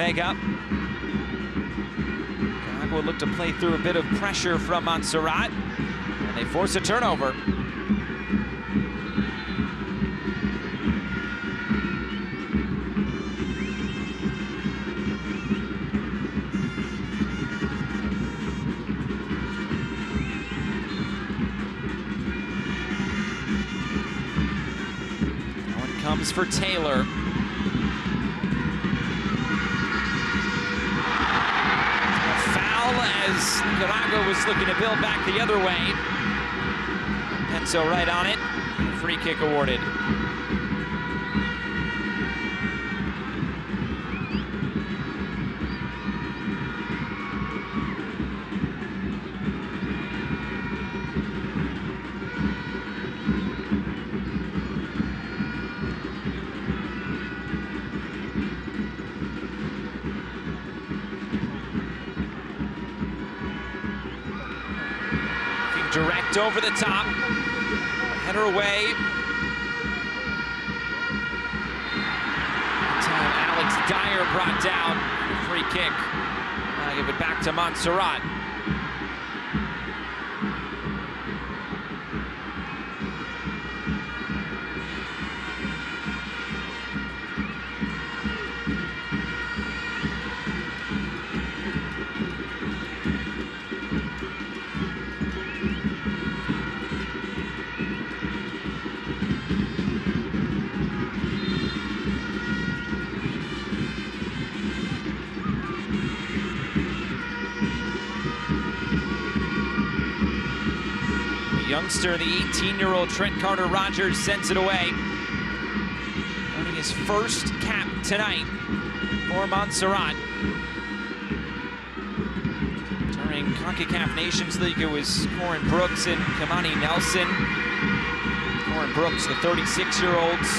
Vega. Nicaragua will look to play through a bit of pressure from Montserrat, and they force a turnover. Comes for Taylor. A foul as Nicaragua was looking to build back the other way. Penso right on it. Free kick awarded. Direct over the top, header away. That time Alex Dyer brought down a free kick. Now give it back to Montserrat. Youngster, the 18-year-old Trent Carter-Rogers sends it away. Earning his first cap tonight for Montserrat. During Concacaf Nations League, it was Corin Brooks and Kamani Nelson. Corin Brooks, the 36-year-olds,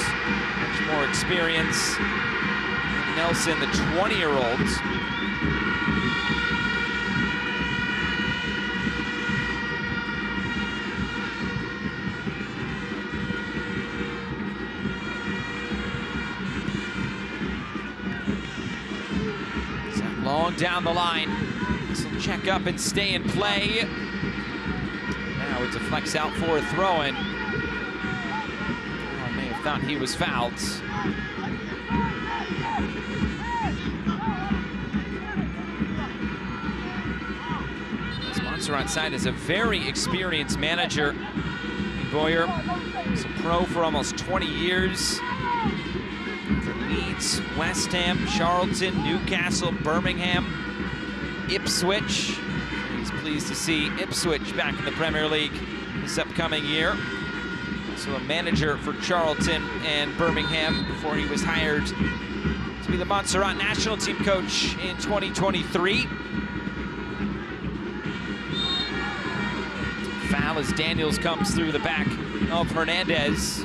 much more experience. Nelson, the 20-year-olds. Long down the line. This will check up and stay in play. Now it deflects out for a throw-in. I may have thought he was fouled. This Montserrat side is a very experienced manager. Boyer is a pro for almost 20 years. Leeds, West Ham, Charlton, Newcastle, Birmingham, Ipswich. He's pleased to see Ipswich back in the Premier League this upcoming year. Also a manager for Charlton and Birmingham before he was hired to be the Montserrat national team coach in 2023. Foul as Daniels comes through the back of Hernandez.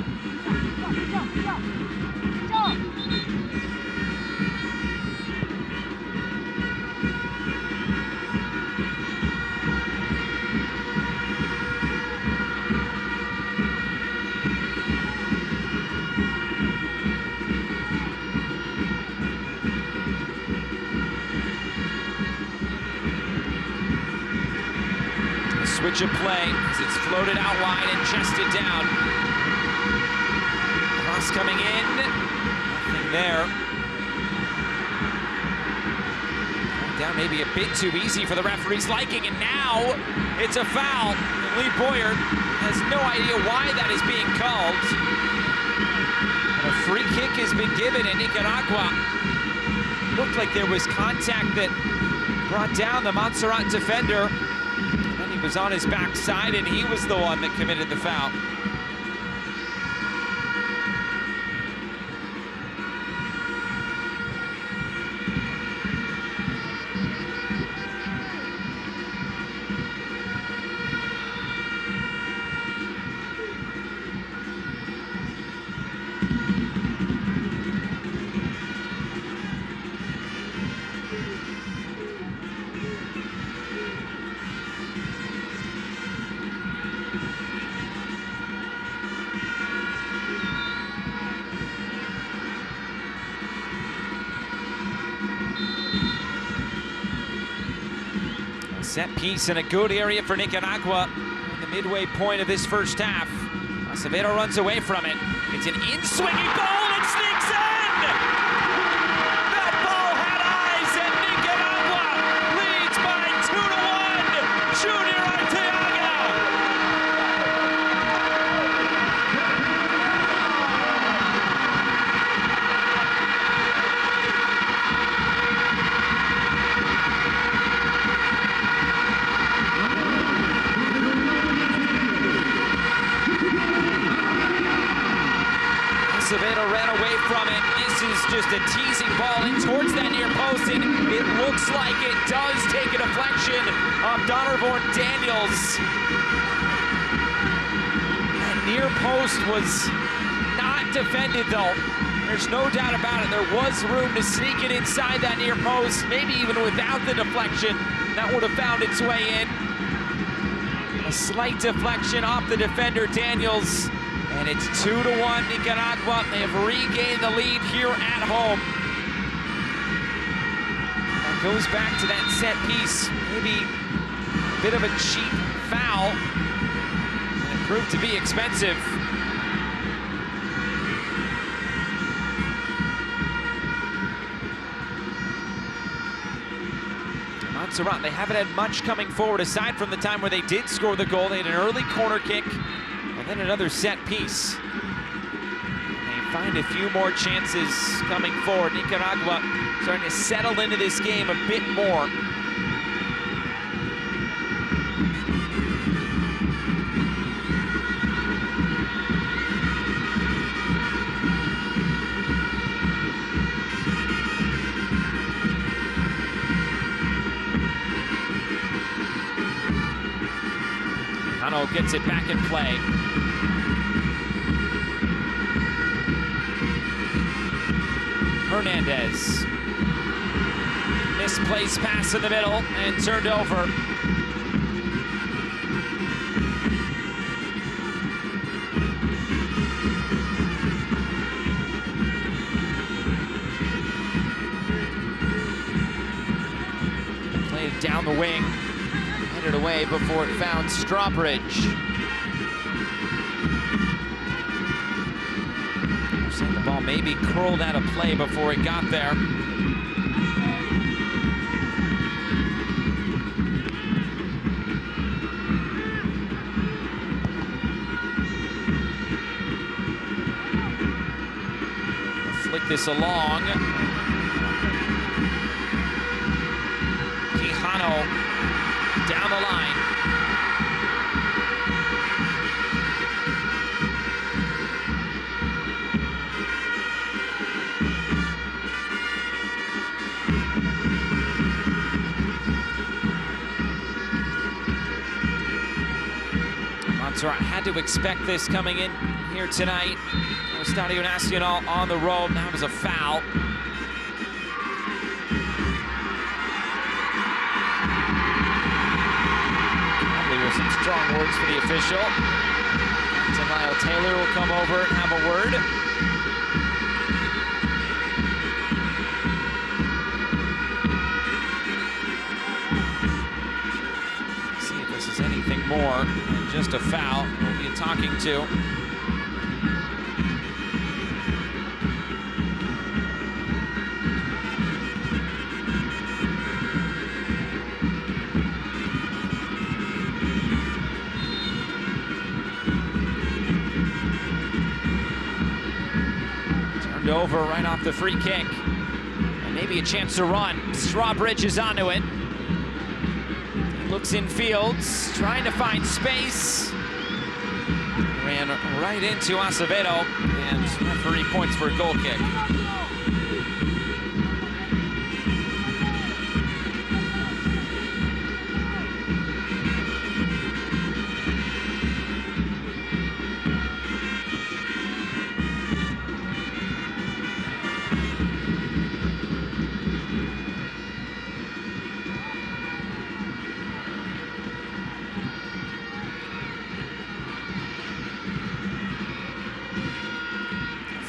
Switch of play as it's floated out wide and chested down. Cross coming in, nothing there. Down maybe a bit too easy for the referee's liking, and now it's a foul. Lee Boyer has no idea why that is being called. And a free kick has been given in Nicaragua. Looked like there was contact that brought down the Montserrat defender. Was on his backside, and he was the one that committed the foul. Set piece in a good area for Nicaragua in the midway point of this first half. Acevedo runs away from it. It's an in-swinging ball and sneaks in! That ball had eyes, and Nicaragua leads by 2-1. Junior Arteaga! Acevedo ran away from it. This is just a teasing ball in towards that near post, and it looks like it does take a deflection of Donovan Daniels. That near post was not defended, though. There's no doubt about it. There was room to sneak it inside that near post, maybe even without the deflection. That would have found its way in. A slight deflection off the defender, Daniels. And it's 2-1 Nicaragua. They have regained the lead here at home. That goes back to that set piece. Maybe a bit of a cheap foul. And it proved to be expensive. Montserrat, they haven't had much coming forward aside from the time where they did score the goal. They had an early corner kick. And then another set piece. They find a few more chances coming forward. Nicaragua starting to settle into this game a bit more. Hano gets it back in play. Hernandez. Misplaced pass in the middle and turned over. Played down the wing. Headed away before it found Strawbridge. The ball maybe curled out of play before it got there. Flick this along. Quijano down the line. Montserrat had to expect this coming in here tonight. Estadio Nacional on the road. That was a foul. Probably with some strong words for the official. Lyle Taylor will come over and have a word. See if this is anything more than just a foul. We'll be talking to. Over right off the free kick, and maybe a chance to run. Strawbridge is onto it. He looks in fields, trying to find space. Ran right into Acevedo, and referee points for a goal kick.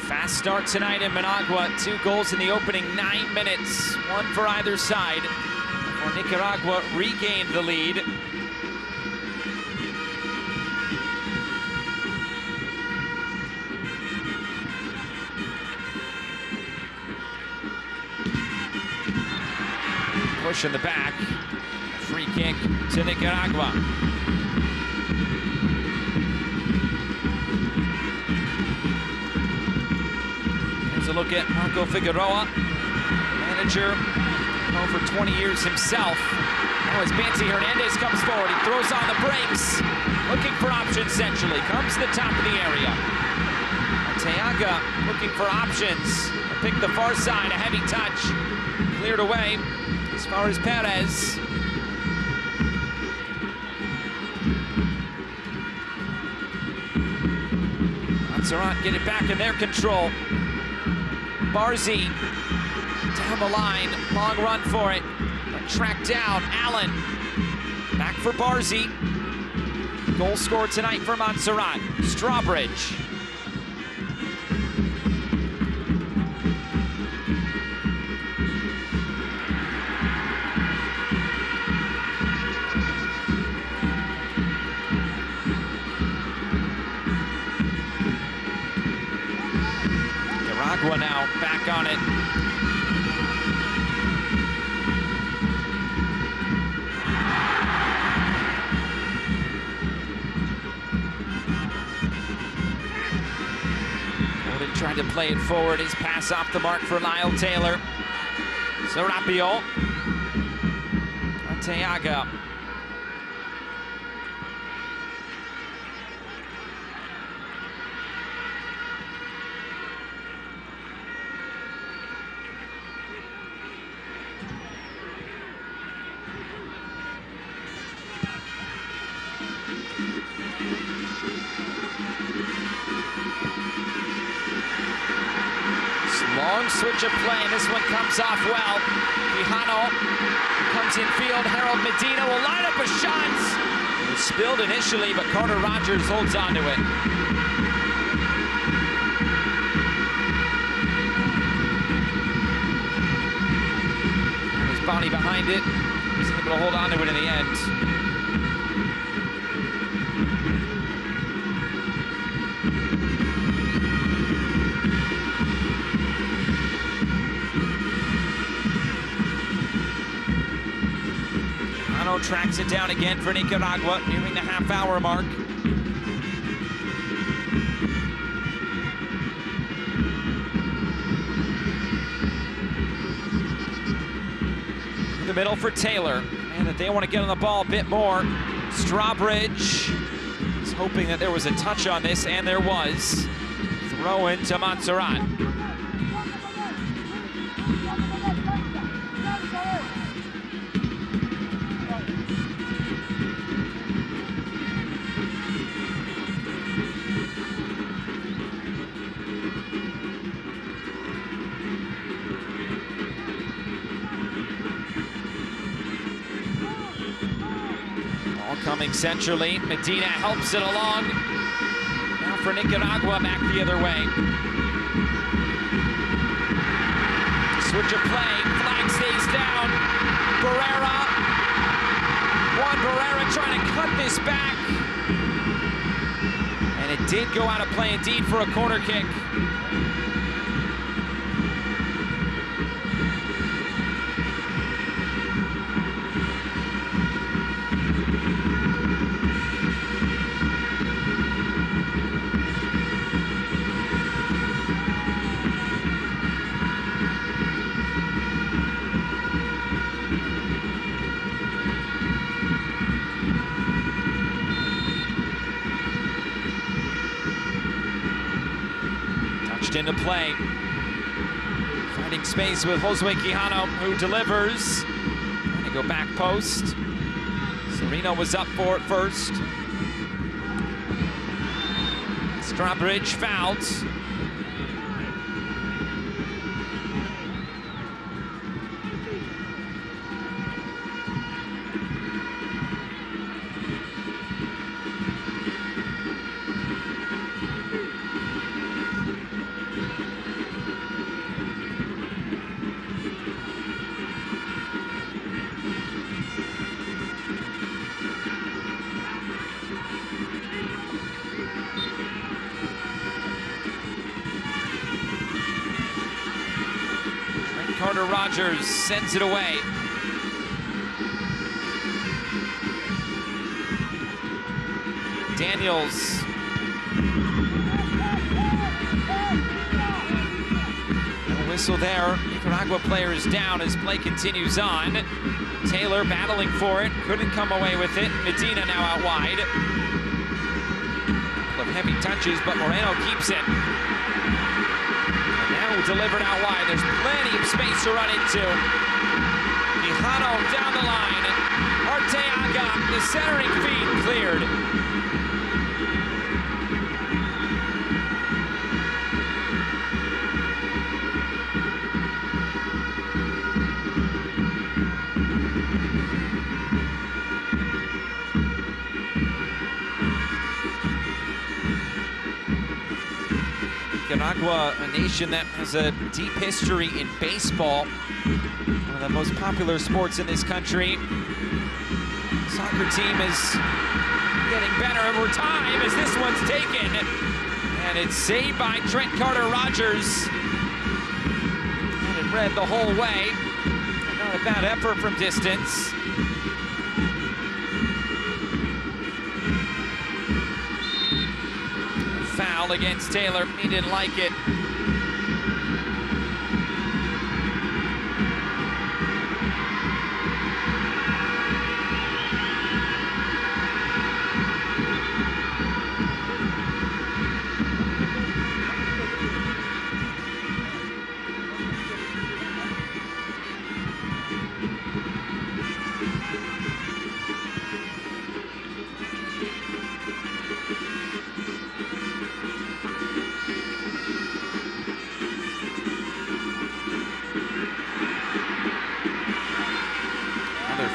Fast start tonight in Managua. 2 goals in the opening 9 minutes, 1 for either side. for Nicaragua regained the lead. Push in the back. Free kick to Nicaragua. Here's a look at Marco Figueroa, manager, known for 20 years himself. Now as Banty Hernandez comes forward, he throws on the brakes, looking for options centrally. Comes to the top of the area. Arteaga looking for options. Pick the far side, a heavy touch. Cleared away as far as Perez. Montserrat get it back in their control. Barzi down the line, long run for it. But tracked down, Allen. Back for Barzi. Goal scored tonight for Montserrat. Strawbridge. Nicaragua now back on it. Gordon tried to play it forward. His pass off the mark for Lyle Taylor. Serapio. Arteaga. Long switch of play, this one comes off well. Quijano comes in field, Harold Medina will line up a shot. It was spilled initially, but Carter Rogers holds on to it. And his body behind it, he's able to hold on to it in the end. Tracks it down again for Nicaragua, nearing the half-hour mark. In the middle for Taylor, and that they want to get on the ball a bit more. Strawbridge is hoping that there was a touch on this, and there was. Throw in to Montserrat. Coming centrally, Medina helps it along. Now for Nicaragua, back the other way. Switch of play, flag stays down. Barrera. Juan Barrera trying to cut this back. And it did go out of play indeed for a corner kick. Into play. Finding space with Josue Quijano, who delivers. Trying to go back post. Sereno was up for it first. Strawbridge fouled. Carter Rogers sends it away. Daniels. No whistle there. Nicaragua player is down as play continues on. Taylor battling for it, couldn't come away with it. Medina now out wide. Couple of heavy touches, but Moreno keeps it. And now delivered out wide. There's plenty of space to run into. Quijano down the line. Arteaga, the centering feed cleared. Nicaragua, a nation that has a deep history in baseball, one of the most popular sports in this country. Soccer team is getting better over time as this one's taken. And it's saved by Trent Carter-Rogers. And it read the whole way. Not a bad effort from distance. Foul against Taylor. He didn't like it.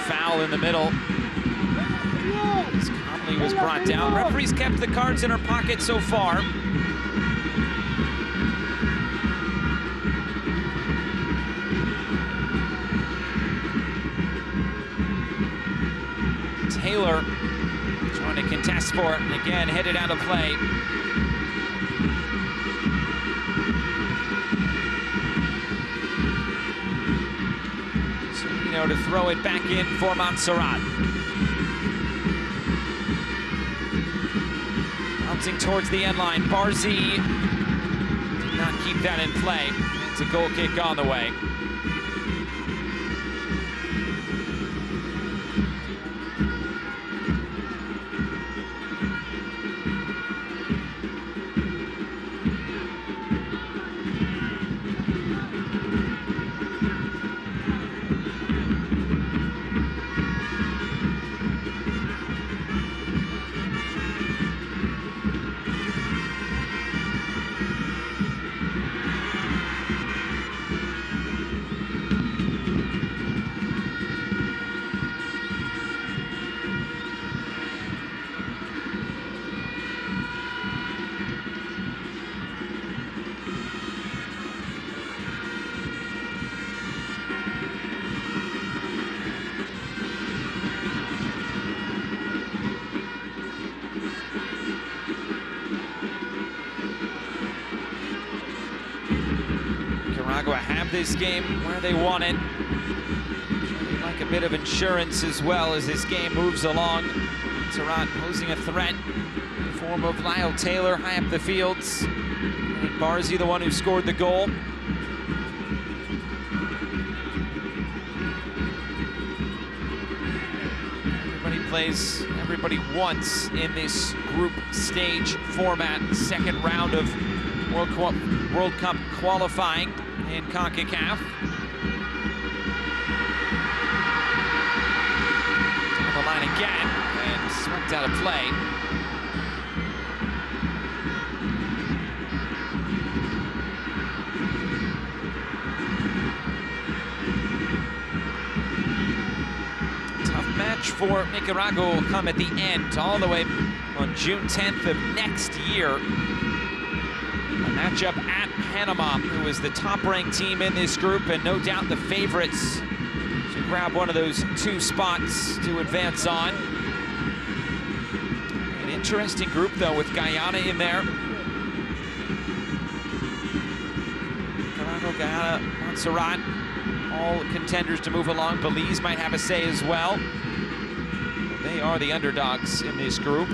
Foul in the middle. As Conley was brought down. Referees kept the cards in her pocket so far. Taylor trying to contest for it, and again headed out of play. To throw it back in for Montserrat. Bouncing towards the end line. Barzy did not keep that in play. It's a goal kick on the way. Nicaragua have this game where they want it. They'd like a bit of insurance as well as this game moves along. Montserrat posing a threat in the form of Lyle Taylor high up the fields. And Barzy, the one who scored the goal. Everybody plays everybody once in this group stage format. Second round of World Cup qualifying in Concacaf. Down the line again and swept out of play. Tough match for Nicaragua will come at the end, all the way on June 10th of next year. Matchup at Panama, who is the top-ranked team in this group and no doubt the favorites to grab one of those two spots to advance on. An interesting group, though, with Guyana in there. Nicaragua, Guyana, Montserrat. all contenders to move along. Belize might have a say as well. They are the underdogs in this group.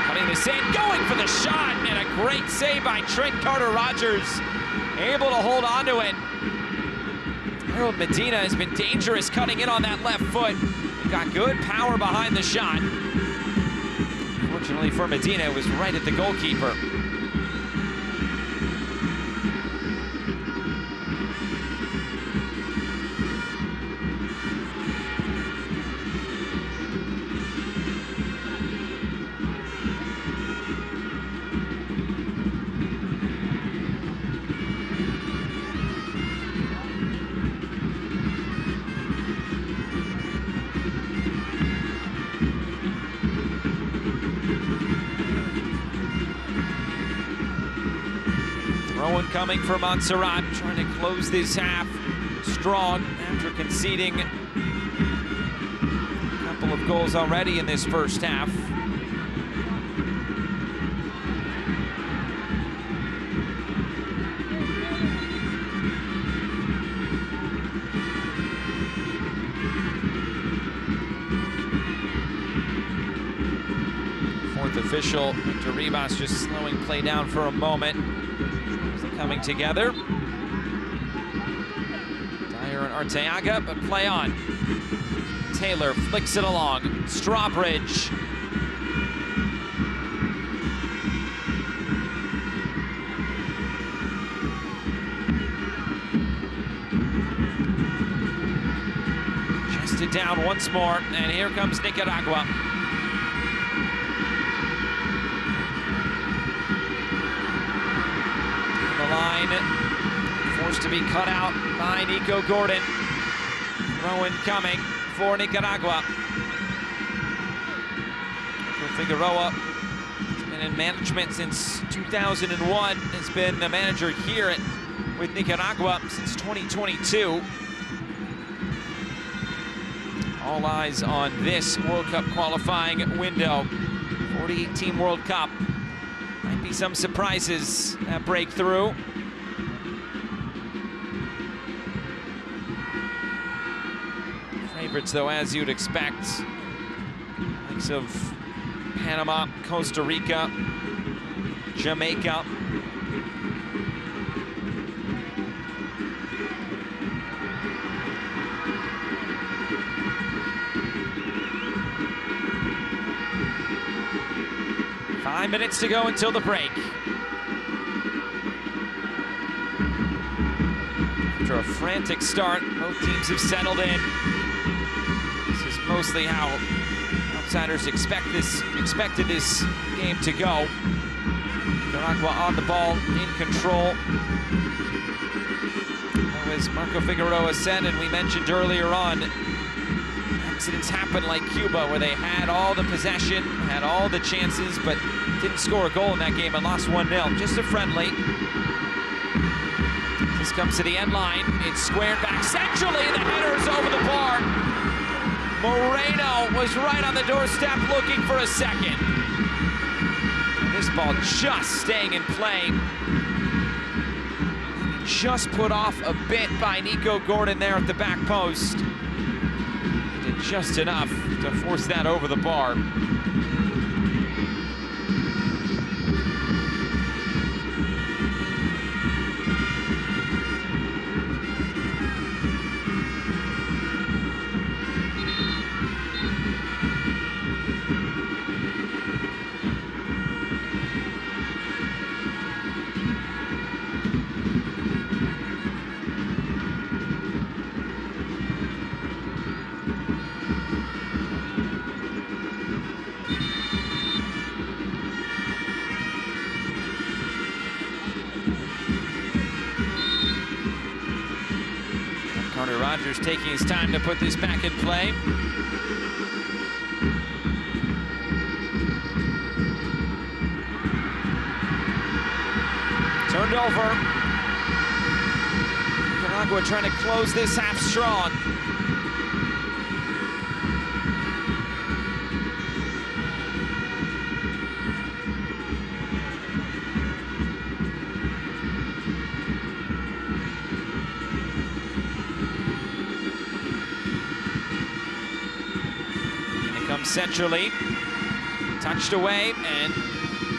Cutting this in, going for the shot, and a great save by Trent Carter-Rogers. Able to hold on to it. Harold Medina has been dangerous cutting in on that left foot. Got good power behind the shot. Fortunately for Medina, it was right at the goalkeeper. Throw-in coming for Montserrat, trying to close this half strong after conceding a couple of goals already in this first half. Fourth official, Victor Ribas, just slowing play down for a moment. Coming together. Dyer and Arteaga, but play on. Taylor flicks it along. Strawbridge. Chested down once more, and here comes Nicaragua. Line, forced to be cut out by Nico Gordon. Throw-in coming for Nicaragua. Figueroa has been in management since 2001, has been the manager here with Nicaragua since 2022. All eyes on this World Cup qualifying window. 48-team World Cup. Might be some surprises that break through. Favorites, though, as you'd expect. Likes of Panama, Costa Rica, Jamaica. Five minutes to go until the break. After a frantic start, both teams have settled in. This is mostly how outsiders expected this game to go. Nicaragua on the ball, in control. As Marco Figueroa said, and we mentioned earlier on, accidents happen like Cuba, where they had all the possession, had all the chances, but didn't score a goal in that game and lost 1-0. Just a friendly. This comes to the end line. It's squared back centrally. The header's over the bar. Moreno was right on the doorstep looking for a second. And this ball just staying in play. Just put off a bit by Nico Gordon there at the back post. Did just enough to force that over the bar. Rogers taking his time to put this back in play. Turned over. Nicaragua trying to close this half strong. from centrally. Touched away and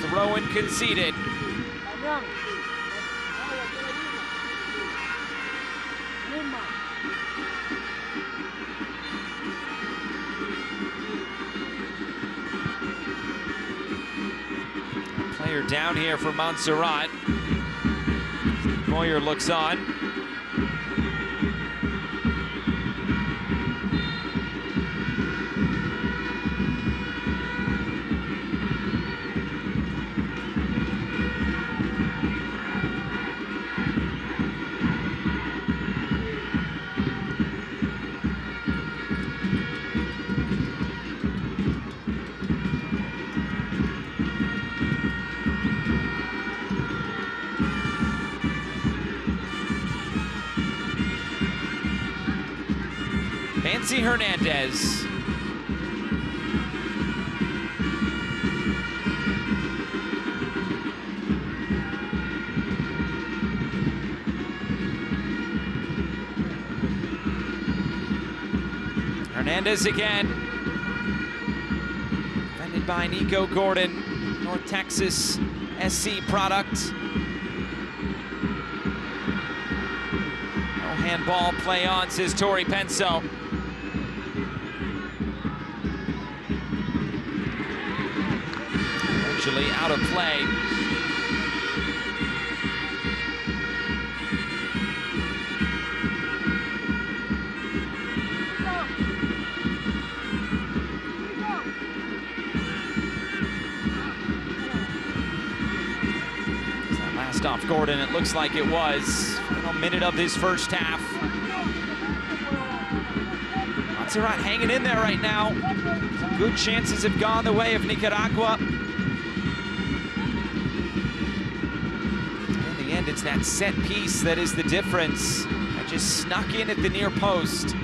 throw-in conceded. Player down here for Montserrat. Boyer looks on. Nancy Hernandez. Hernandez again. Defended by Nico Gordon, North Texas SC product. No handball play on, says Tori Penso. Virtually out of play. Last off Gordon, it looks like it was. Final minute of this first half. Montserrat hanging in there right now. Some good chances have gone the way of Nicaragua. And it's that set piece that is the difference. I just snuck in at the near post.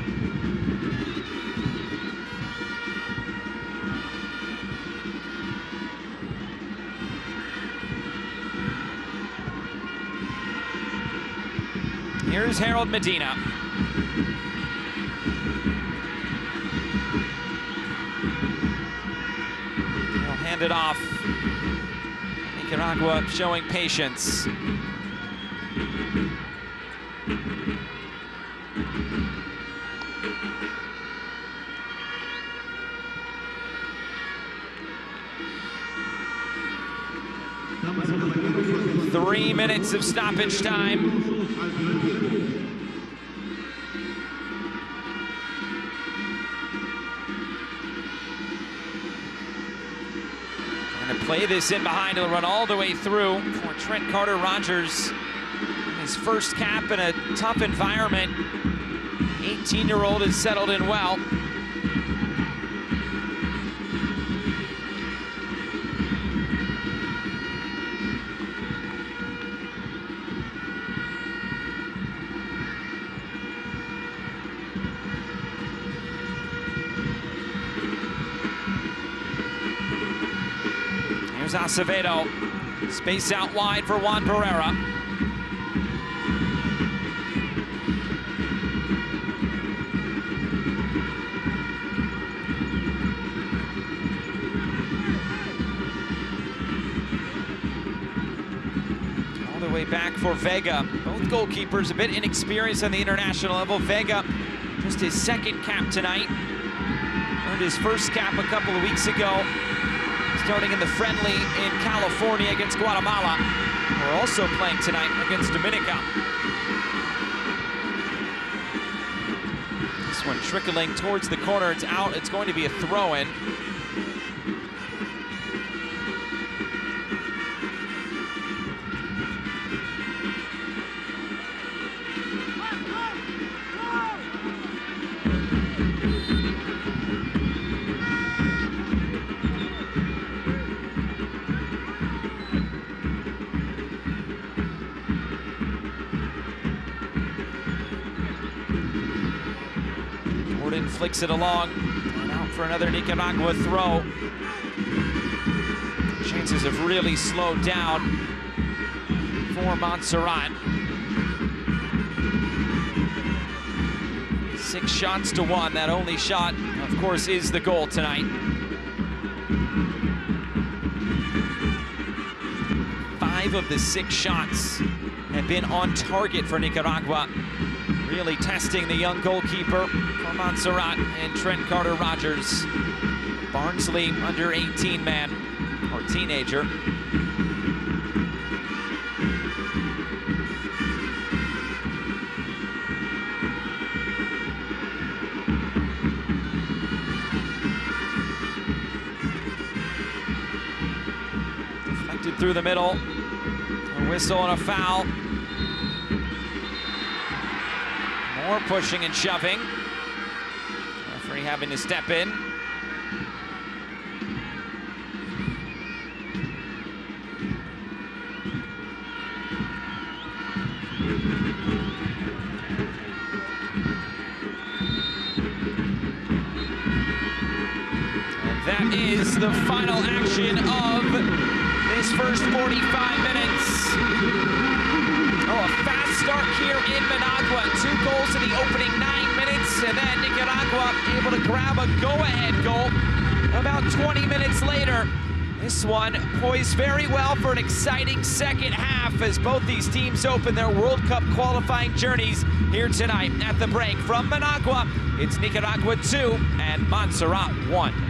Here's Harold Medina. He'll hand it off. Nicaragua showing patience. Three minutes of stoppage time. Trying to play this in behind. He'll run all the way through for Trent Carter-Rogers. His first cap in a tough environment. 18-year-old has settled in well. Here's Acevedo. Space out wide for Juan Pereira. All the way back for Vega. Both goalkeepers a bit inexperienced on the international level. Vega, just his second cap tonight. Earned his first cap a couple of weeks ago, starting in the friendly in California against Guatemala. We're also playing tonight against Dominica. This one trickling towards the corner. It's out. It's going to be a throw-in. Gordon flicks it along and out for another Nicaragua throw. Chances have really slowed down for Montserrat. 6 shots to 1. That only shot, of course, is the goal tonight. 5 of the 6 shots have been on target for Nicaragua. Really testing the young goalkeeper for Montserrat and Trent Carter-Rogers. Barnsley under 18 man, or teenager. Deflected through the middle. A whistle and a foul. More pushing and shoving. Referee having to step in. And that is the final action of this first 45 minutes. Oh, a fast start here in Managua. 2 goals in the opening 9 minutes, and then Nicaragua able to grab a go-ahead goal about 20 minutes later. This one poised very well for an exciting second half as both these teams open their World Cup qualifying journeys here tonight. At the break from Managua, it's Nicaragua 2 and Montserrat 1.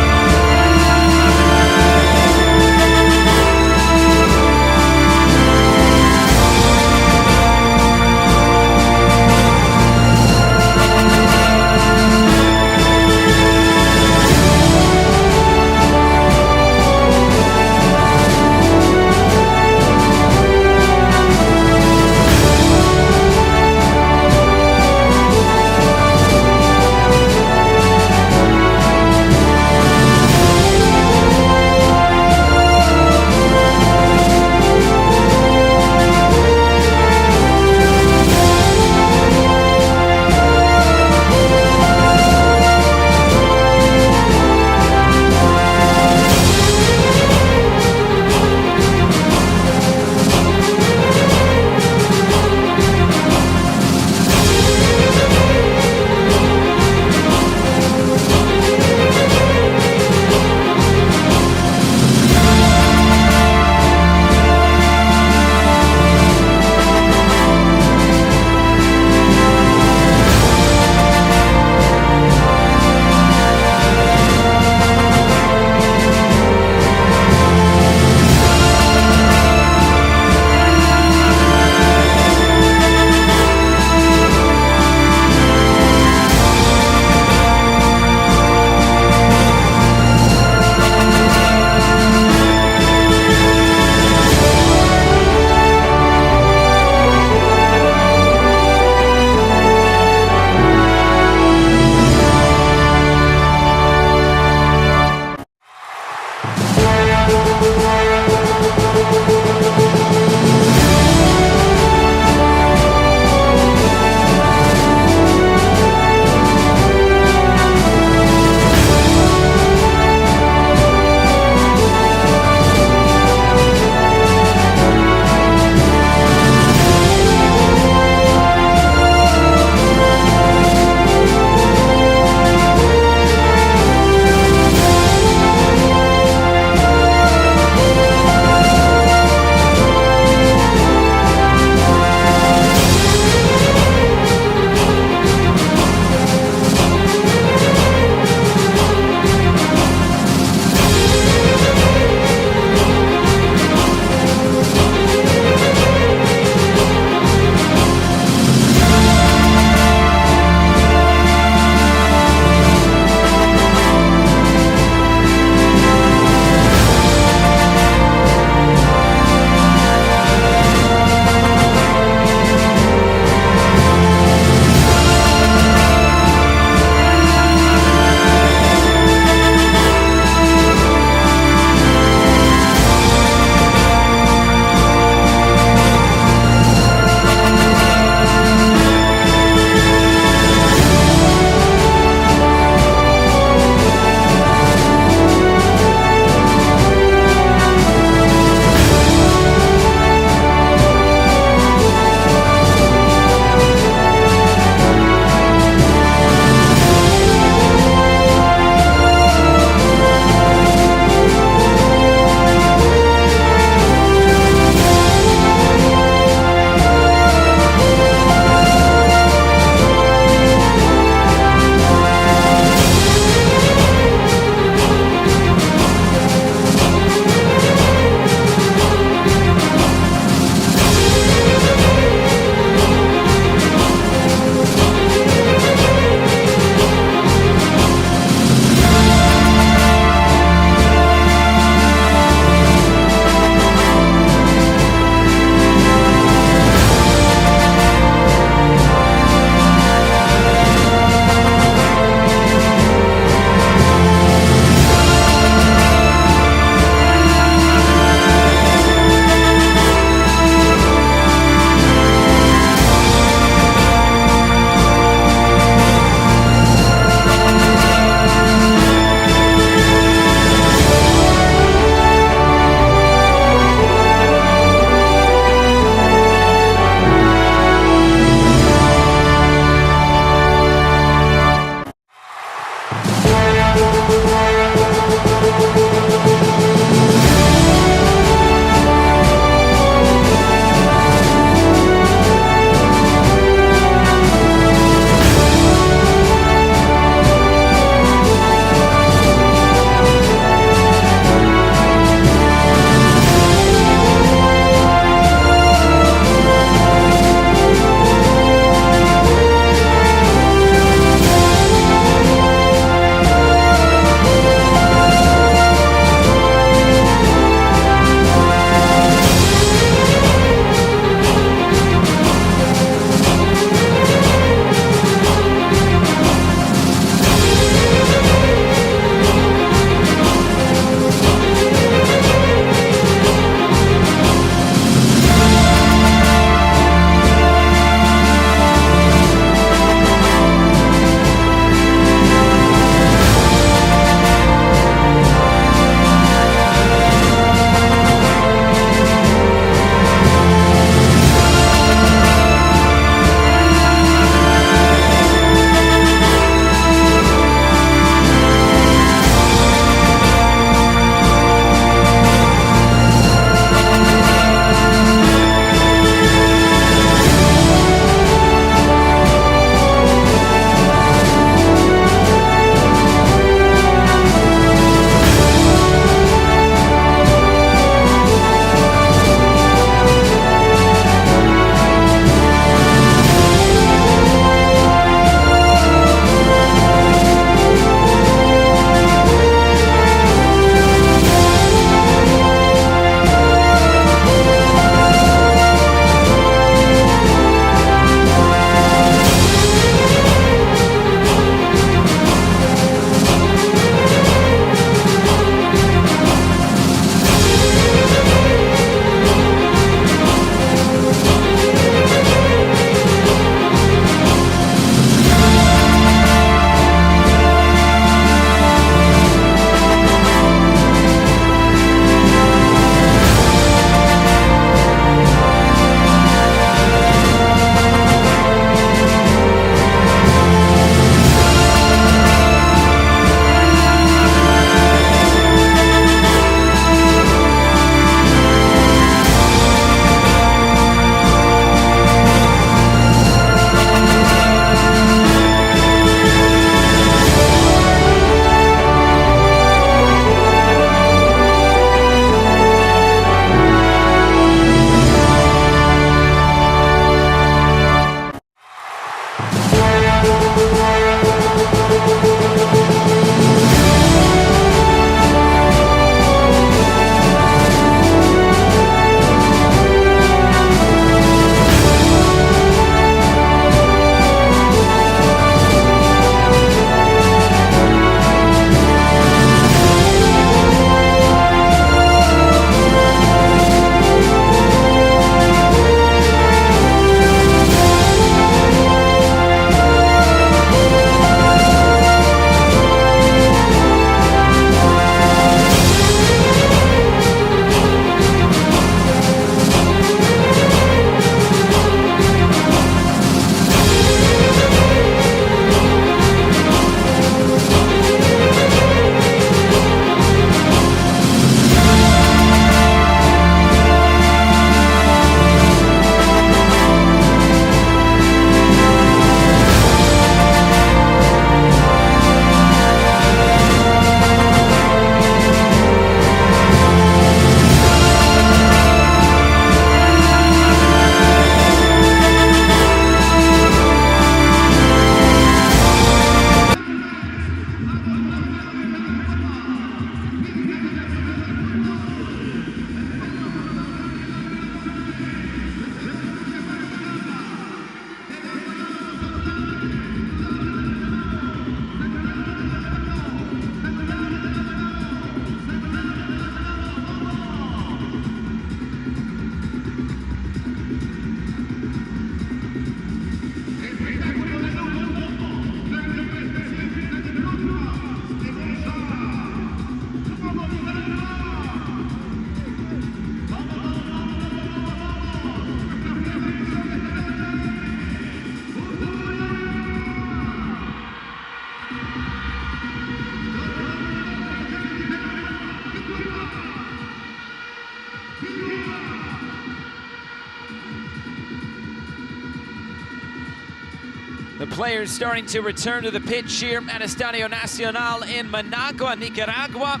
The players starting to return to the pitch here at Estadio Nacional in Managua, Nicaragua.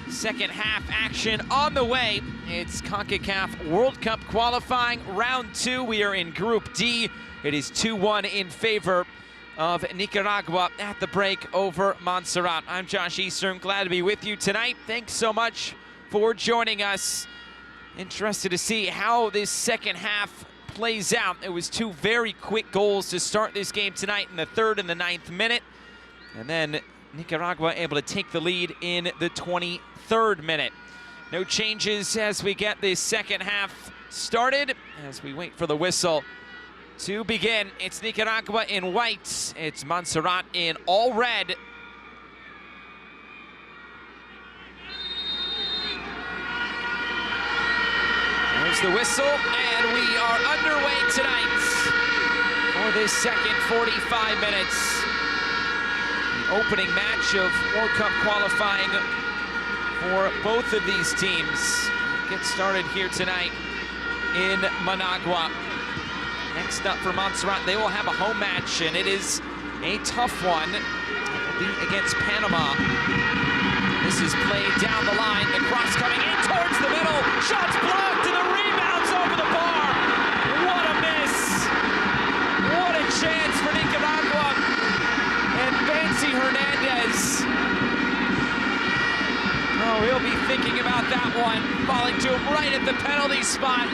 Second half action on the way. It's Concacaf World Cup qualifying round 2. We are in Group D. It is 2-1 in favor of Nicaragua at the break over Montserrat. I'm Josh Eastern, glad to be with you tonight. Thanks so much for joining us. Interested to see how this second half plays out. It was 2 very quick goals to start this game tonight in the 3rd and the 9th minute. And then Nicaragua able to take the lead in the 23rd minute. No changes as we get this second half started, as we wait for the whistle to begin. It's Nicaragua in white. It's Montserrat in all red. There's the whistle, and we are underway tonight for this second 45 minutes. The opening match of World Cup qualifying for both of these teams. Get started here tonight in Managua. Next up for Montserrat, they will have a home match, and it is a tough one. It will be against Panama. This is played down the line, the cross coming in towards the middle. Shots blocked, and the rebound's over the bar. What a miss. What a chance for Nicaragua. And Fancy Hernandez. Oh, he'll be thinking about that one. Falling to him right at the penalty spot.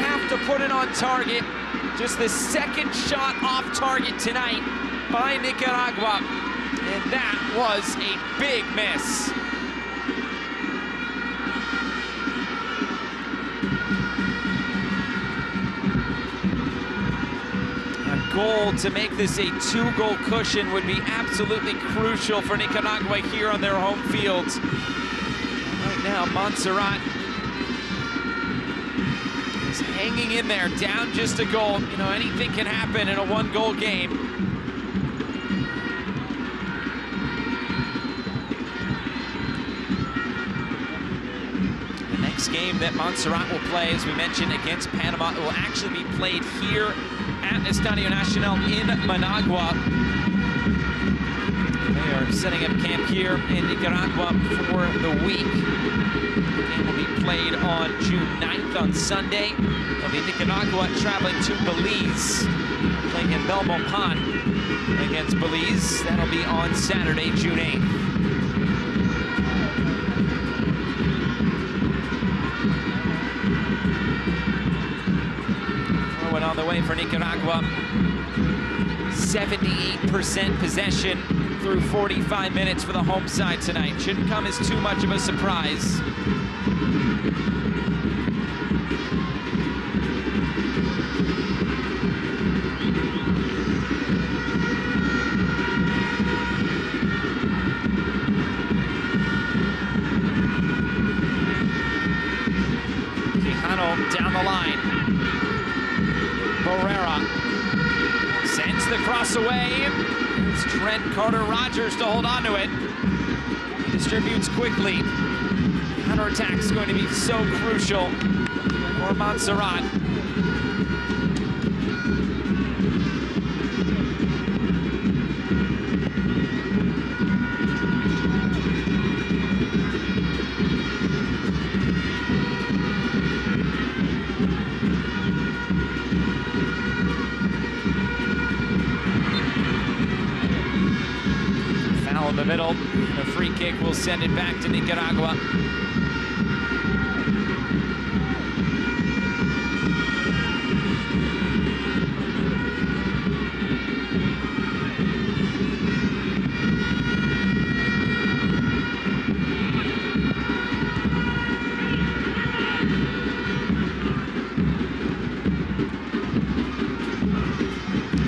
Have to put it on target. Just the second shot off target tonight by Nicaragua. And that was a big miss. A goal to make this a 2-goal cushion would be absolutely crucial for Nicaragua here on their home field. Right now, Montserrat is hanging in there, down just a goal. You know, anything can happen in a 1-goal game. Game that Montserrat will play, as we mentioned, against Panama. It will actually be played here at Estadio Nacional in Managua. They are setting up camp here in Nicaragua for the week. The game will be played on June 9th on Sunday. It'll be Nicaragua traveling to Belize, playing in Belmopan against Belize. That'll be on Saturday, June 8th. On the way for Nicaragua. 78% possession through 45 minutes for the home side tonight. Shouldn't come as too much of a surprise. Quijano down the line. Sends the cross away. It's Trent Carter-Rogers to hold on to it. He distributes quickly. Counterattack is going to be so crucial for Montserrat. In the middle, and a free kick will send it back to Nicaragua.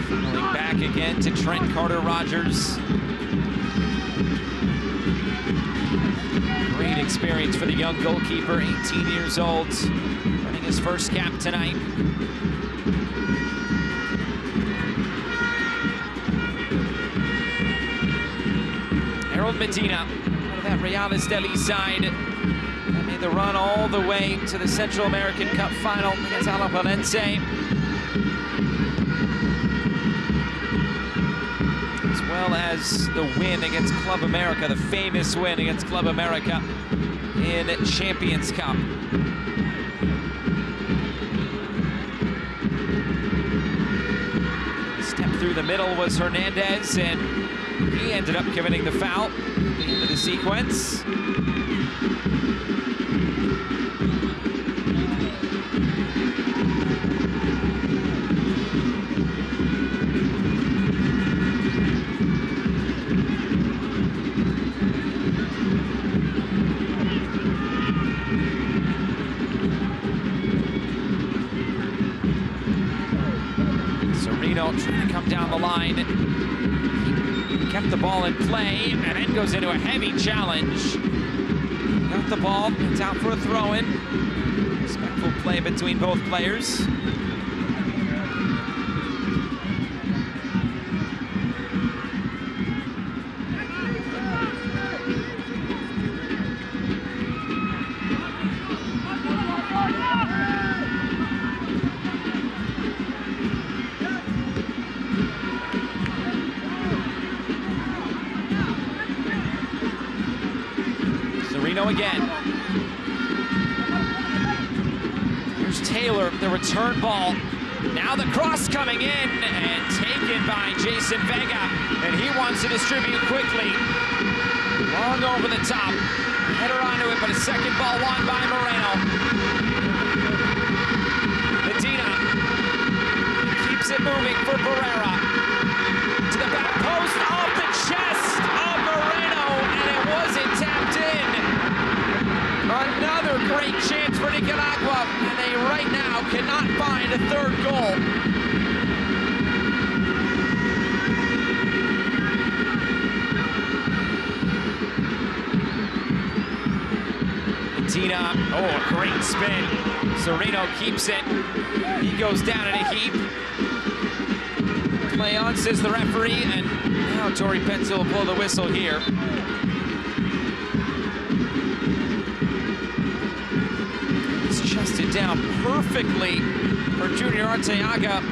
Funneling back again to Trent Carter-Rogers. Great experience for the young goalkeeper, 18 years old, running his first cap tonight. Harold Medina, out of that Real Esteli side, that made the run all the way to the Central American Cup final against Alajuelense. well as the win against Club America, the famous win against Club America in Champions Cup. Step through the middle was Hernandez, and he ended up committing the foul at the end of the sequence. Trying to come down the line. He kept the ball in play and then goes into a heavy challenge. Got the ball, it's out for a throw-in. Respectful play between both players. Again. Here's Taylor, the return ball. Now the cross coming in and taken by Jason Vega, and he wants to distribute quickly. Long over the top. Header onto it, but a second ball won by Moreno. Medina keeps it moving for Barrera. To the back post, off the chest of Moreno, and it wasn't tapped in. Another great chance for Nicaragua, and they right now cannot find a third goal. Medina, oh, a great spin. Sereno keeps it. He goes down in a heap. Play on, says the referee, and now Tori Penzo will blow the whistle here. Chested down perfectly for Junior Arteaga.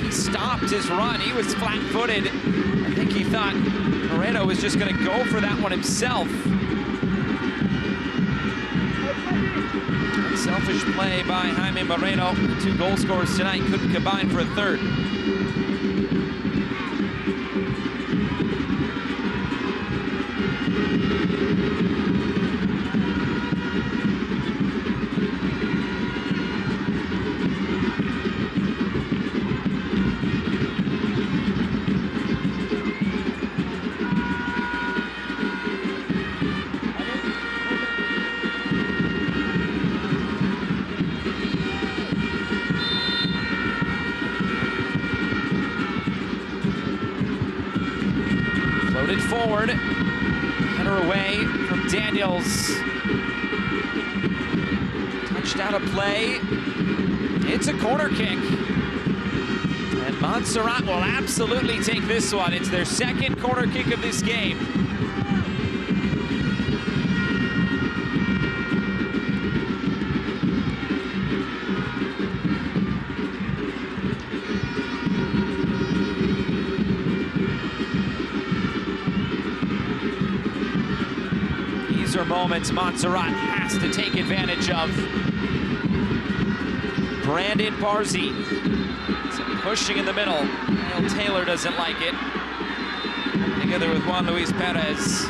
He stopped his run. He was flat-footed. I think he thought Moreno was just going to go for that one himself. Selfish play by Jaime Moreno. The two goal scorers tonight couldn't combine for a third. Forward, header away from Daniels. Touched out of play. It's a corner kick. And Montserrat will absolutely take this one. It's their second corner kick of this game. Moments Montserrat has to take advantage of. Brandon Barzy pushing in the middle. Niall Taylor doesn't like it. Together with Juan Luis Perez.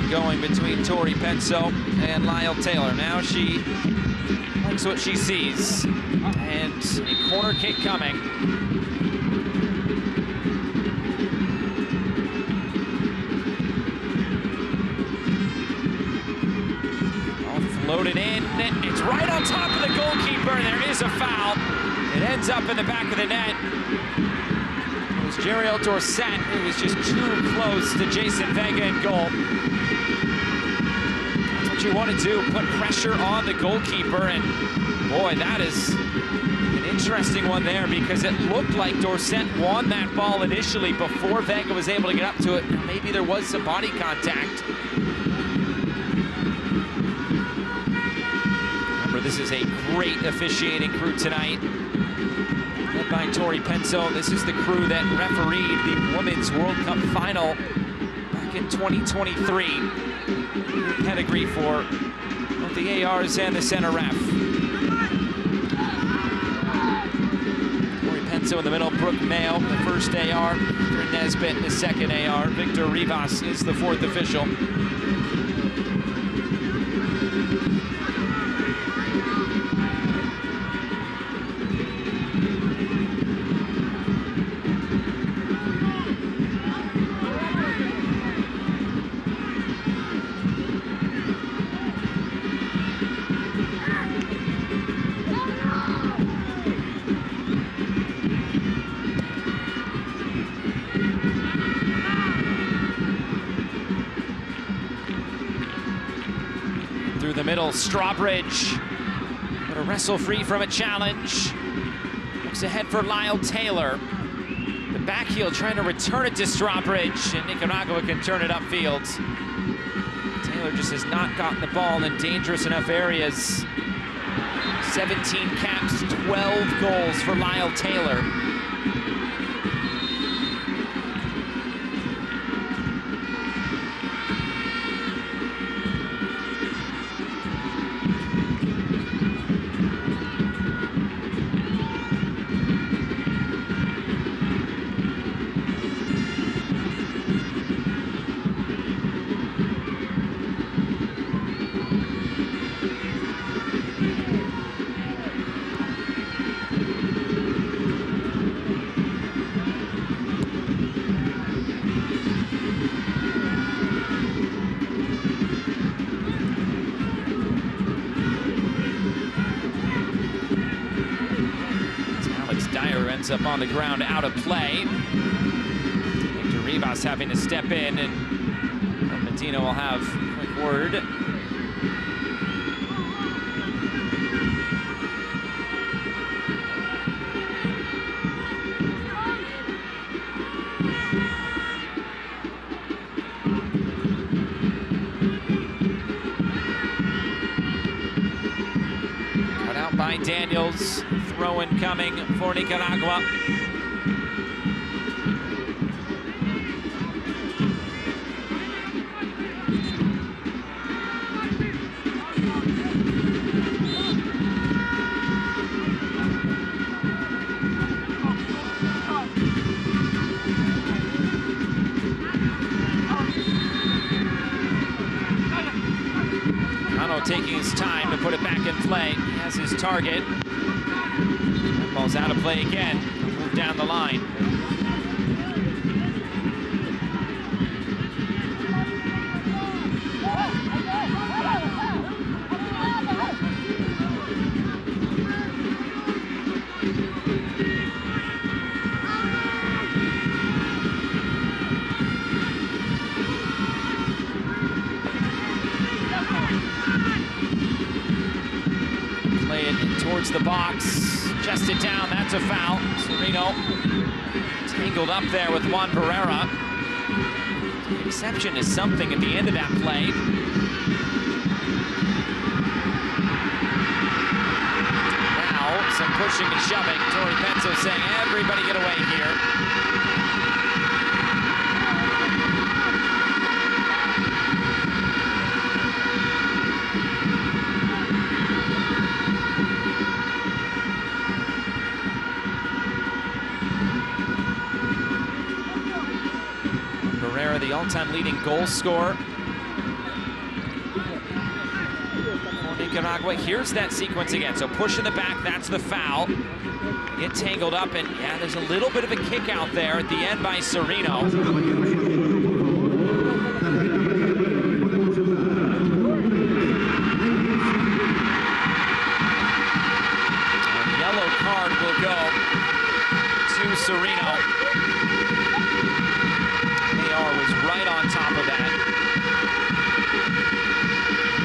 Going between Tori Penzo and Lyle Taylor. Now she likes what she sees. And a corner kick coming. All floated in. It's right on top of the goalkeeper. There is a foul. It ends up in the back of the net. It was Jeriel Dorset who was just too close to Jason Vega in goal. what you want to do, put pressure on the goalkeeper, and boy, that is an interesting one there because it looked like Dorset won that ball initially before Vega was able to get up to it. Maybe there was some body contact. Remember, this is a great officiating crew tonight, led by Tori Penso. This is the crew that refereed the Women's World Cup final back in 2023. Good pedigree for both the ARs and the center ref. Tori Penso in the middle, Brooke Mayo, the first AR, Victor Nesbitt, the second AR. Victor Rivas is the fourth official. Through the middle, Strawbridge. Gonna wrestle free from a challenge. Looks ahead for Lyle Taylor. The back heel trying to return it to Strawbridge, and Nicaragua can turn it upfield. Taylor just has not gotten the ball in dangerous enough areas. 17 caps, 12 goals for Lyle Taylor. Ends up on the ground, out of play. Victor Rivas having to step in, and Medina will have a quick word. Cut out by Daniels. Throw-in coming for Nicaragua. Cano taking his time to put it back in play. He has his target. Ball's out of play again. Move down the line. Play it towards the box. Chested down, that's a foul. Serino tangled up there with Juan Pereira. The exception is something at the end of that play. Now, some pushing and shoving. Tori Penso saying, everybody get away here. The all-time leading goal scorer for Nicaragua. Here's that sequence again. So push in the back, that's the foul. Get tangled up, and yeah, there's a little bit of a kick out there at the end by Serino. A yellow card will go to Serino. Was right on top of that.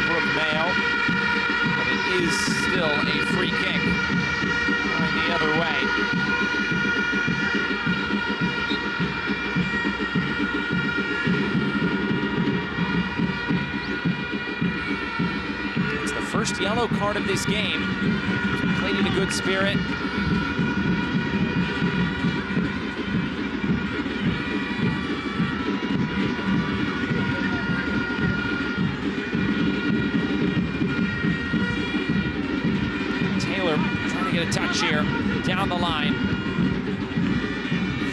Brooke yellow card of this game. Played in a good spirit. Taylor trying to get a touch here, down the line.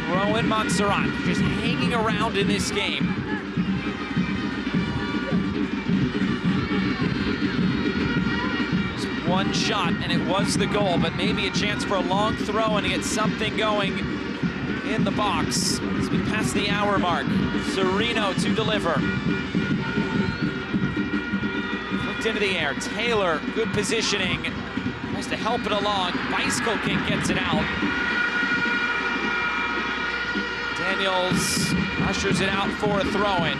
Throw in Montserrat, just hanging around in this game. Just one shot, and it was the goal, but maybe a chance for a long throw and to get something going in the box as we pass the hour mark. Sereno to deliver. Flicked into the air. Taylor, good positioning. Tries to help it along. Bicycle kick gets it out. Daniels ushers it out for a throw-in.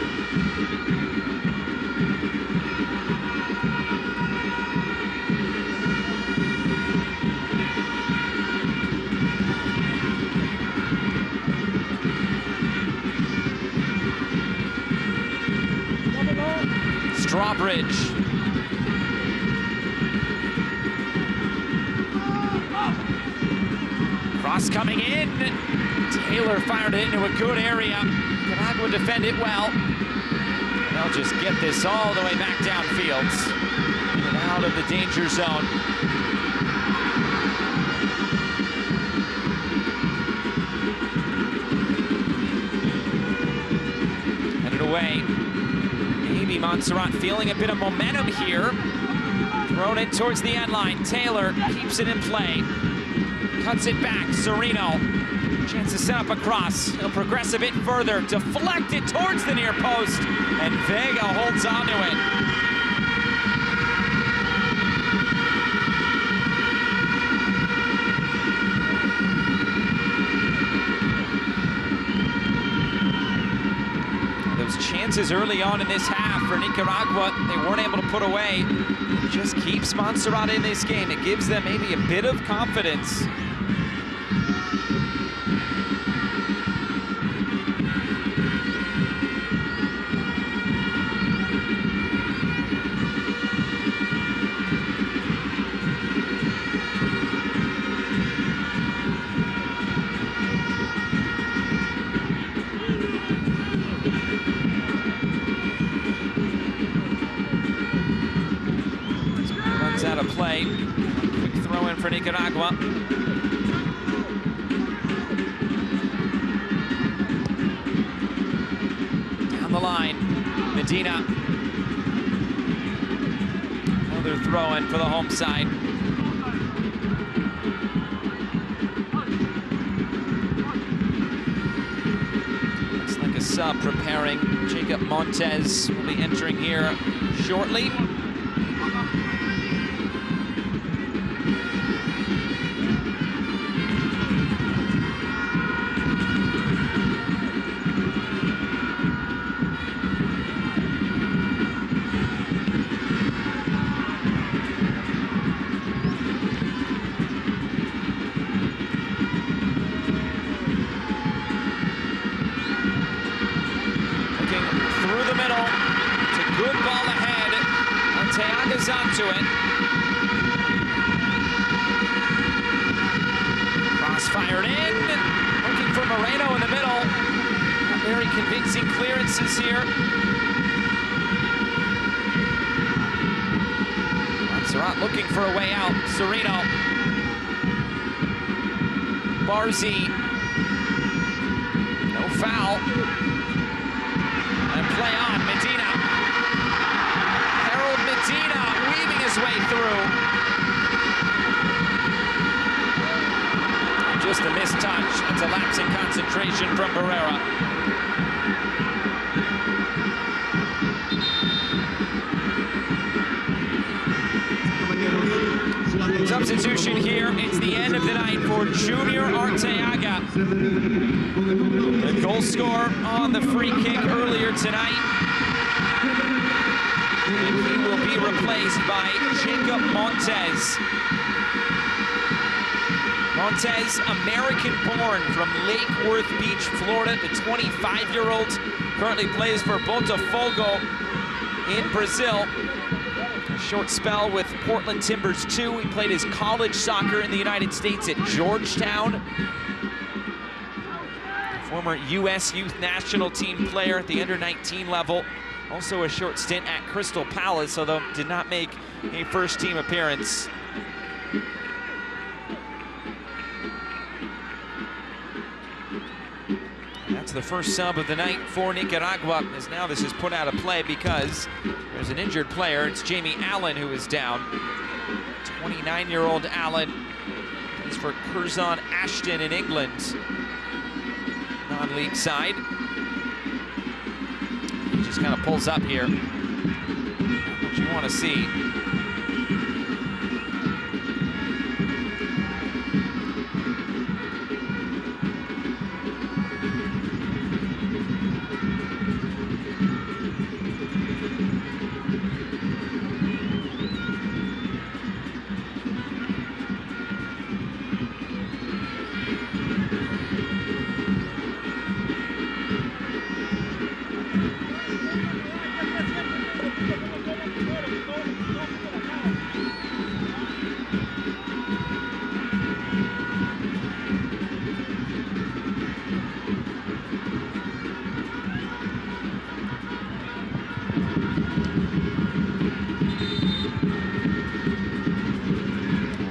Strawbridge. Cross coming in. Taylor fired it into a good area. Nicaragua defend it well. They'll just get this all the way back downfield and out of the danger zone. Headed away. Maybe Montserrat feeling a bit of momentum here. Thrown in towards the end line. Taylor keeps it in play. Cuts it back. Sereno. Chance to set up a cross. He'll progress a bit further. Deflect it towards the near post. And Vega holds on to it. Those chances early on in this half for Nicaragua, they weren't able to put away. It just keeps Montserrat in this game. It gives them maybe a bit of confidence. Out of play. Quick throw in for Nicaragua. Down the line, Medina. Another throw in for the home side. Looks like a sub preparing. Jacob Montes will be entering here shortly. Through the middle, it's a good ball ahead. Arteaga's onto it. Cross fired in, looking for Moreno in the middle. Not very convincing clearances here. Montserrat looking for a way out. Sereno. Barzi. No foul. And play on, Medina. Harold Medina weaving his way through. Just a missed touch. That's a lapse in concentration from Barrera. Substitution here. It's the end of the night for Junior Arteaga. The goal scorer on the free kick earlier tonight. And he will be replaced by Jacob Montes. Montes, American-born from Lake Worth Beach, Florida. The 25-year-old currently plays for Botafogo in Brazil. A short spell with Portland Timbers 2. He played his college soccer in the United States at Georgetown. Former U.S. Youth National Team player at the under-19 level. Also a short stint at Crystal Palace, although did not make a first-team appearance. That's the first sub of the night for Nicaragua, as now this is put out of play because there's an injured player. It's Jamie Allen who is down. 29-year-old Allen plays for Curzon Ashton in England. Non-league side. He just kind of pulls up here. What you want to see.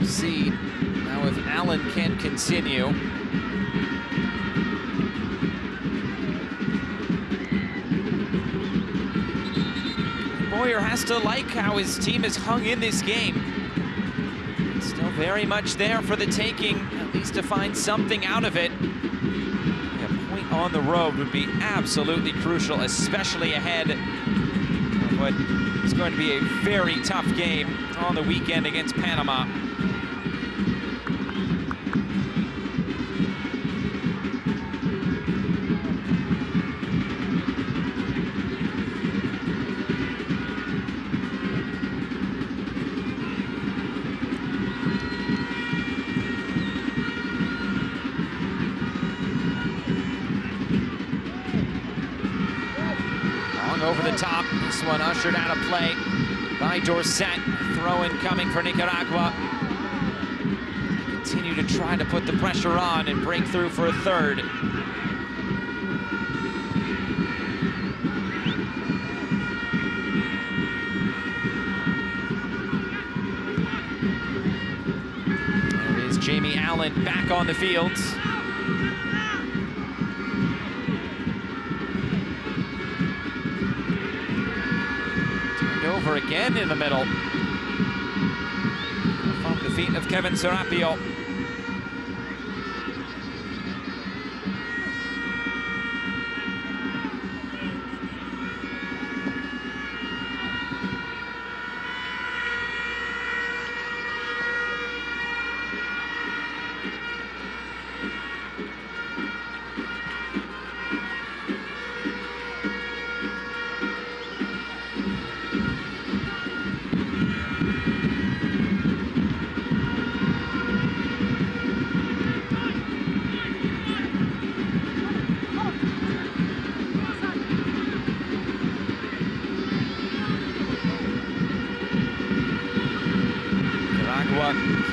See now if Allen can continue. Boyer has to like how his team has hung in this game. It's still very much there for the taking, at least to find something out of it. A point on the road would be absolutely crucial, especially ahead of what is going to be a very tough game on the weekend against Panama. Over the top, this one ushered out of play by Dorset. Throw-in coming for Nicaragua. Continue to try to put the pressure on and break through for a third. There is Jamie Allen back on the field. Over again in the middle. From the feet of Kevin Serapio.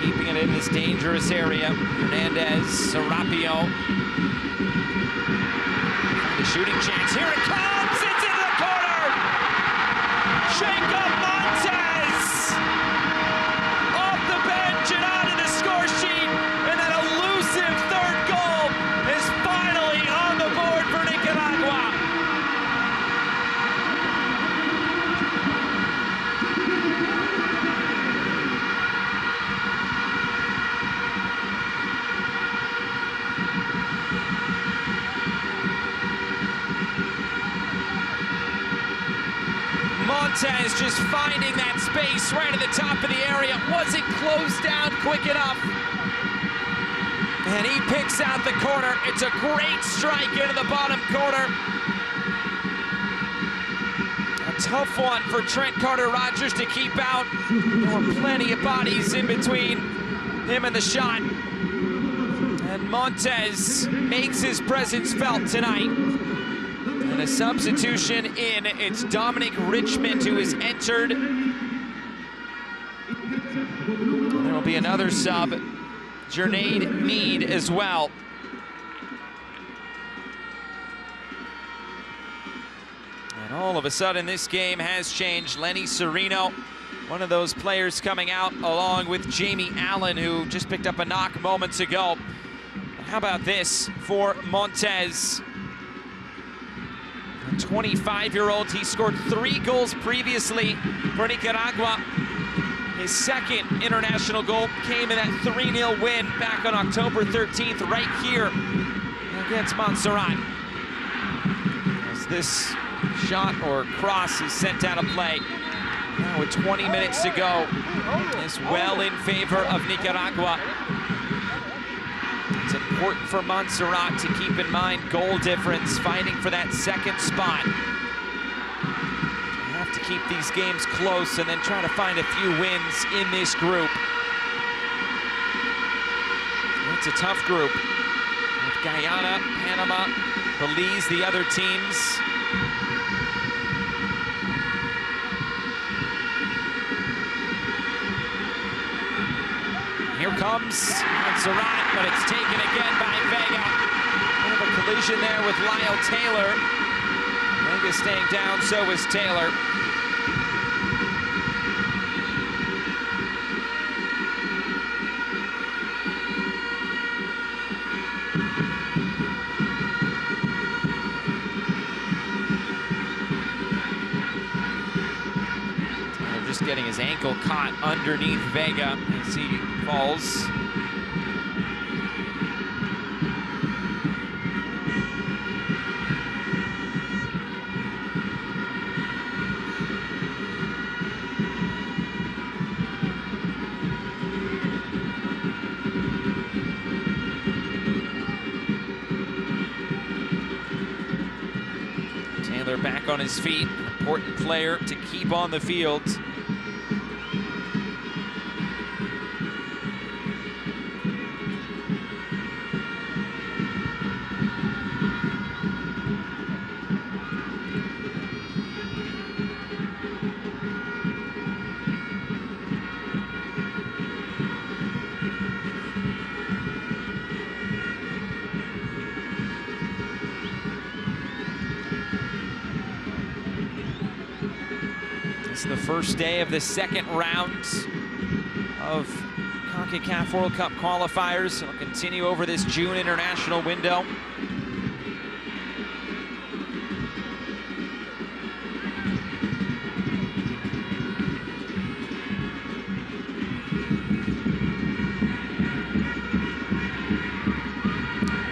Keeping it in this dangerous area. Hernandez, Serapio. The shooting chance. Here it comes! It's into the corner! Jacob Montes! Off the bench and onto the score sheet. And that elusive third goal is finally on the board for Nicaragua. Montez just finding that space right at the top of the area. Wasn't closed down quick enough. And he picks out the corner. It's a great strike into the bottom corner. A tough one for Trent Carter-Rogers to keep out. There were plenty of bodies in between him and the shot. And Montez makes his presence felt tonight. And a substitution in, it's Dominic Richmond who has entered. There'll be another sub, Jernaid Mead as well. And all of a sudden, this game has changed. Lenny Serino, one of those players coming out, along with Jamie Allen, who just picked up a knock moments ago. But how about this for Montez? A 25-year-old, he scored 3 goals previously for Nicaragua. His second international goal came in that 3-0 win back on October 13th, right here against Montserrat. As this shot or cross is sent out of play. Now with 20 minutes to go, is well in favor of Nicaragua. It's important for Montserrat to keep in mind goal difference, fighting for that second spot. You have to keep these games close and then try to find a few wins in this group. It's a tough group. With Guyana, Panama, Belize, the other teams. Here comes Montserrat, but it's taken again by Vega. Bit of a collision there with Lyle Taylor. Vega staying down, so is Taylor. Taylor just getting his ankle caught underneath Vega as he falls. Taylor back on his feet, an important player to keep on the field. It's the first day of the second round of Concacaf World Cup qualifiers. It'll continue over this June international window.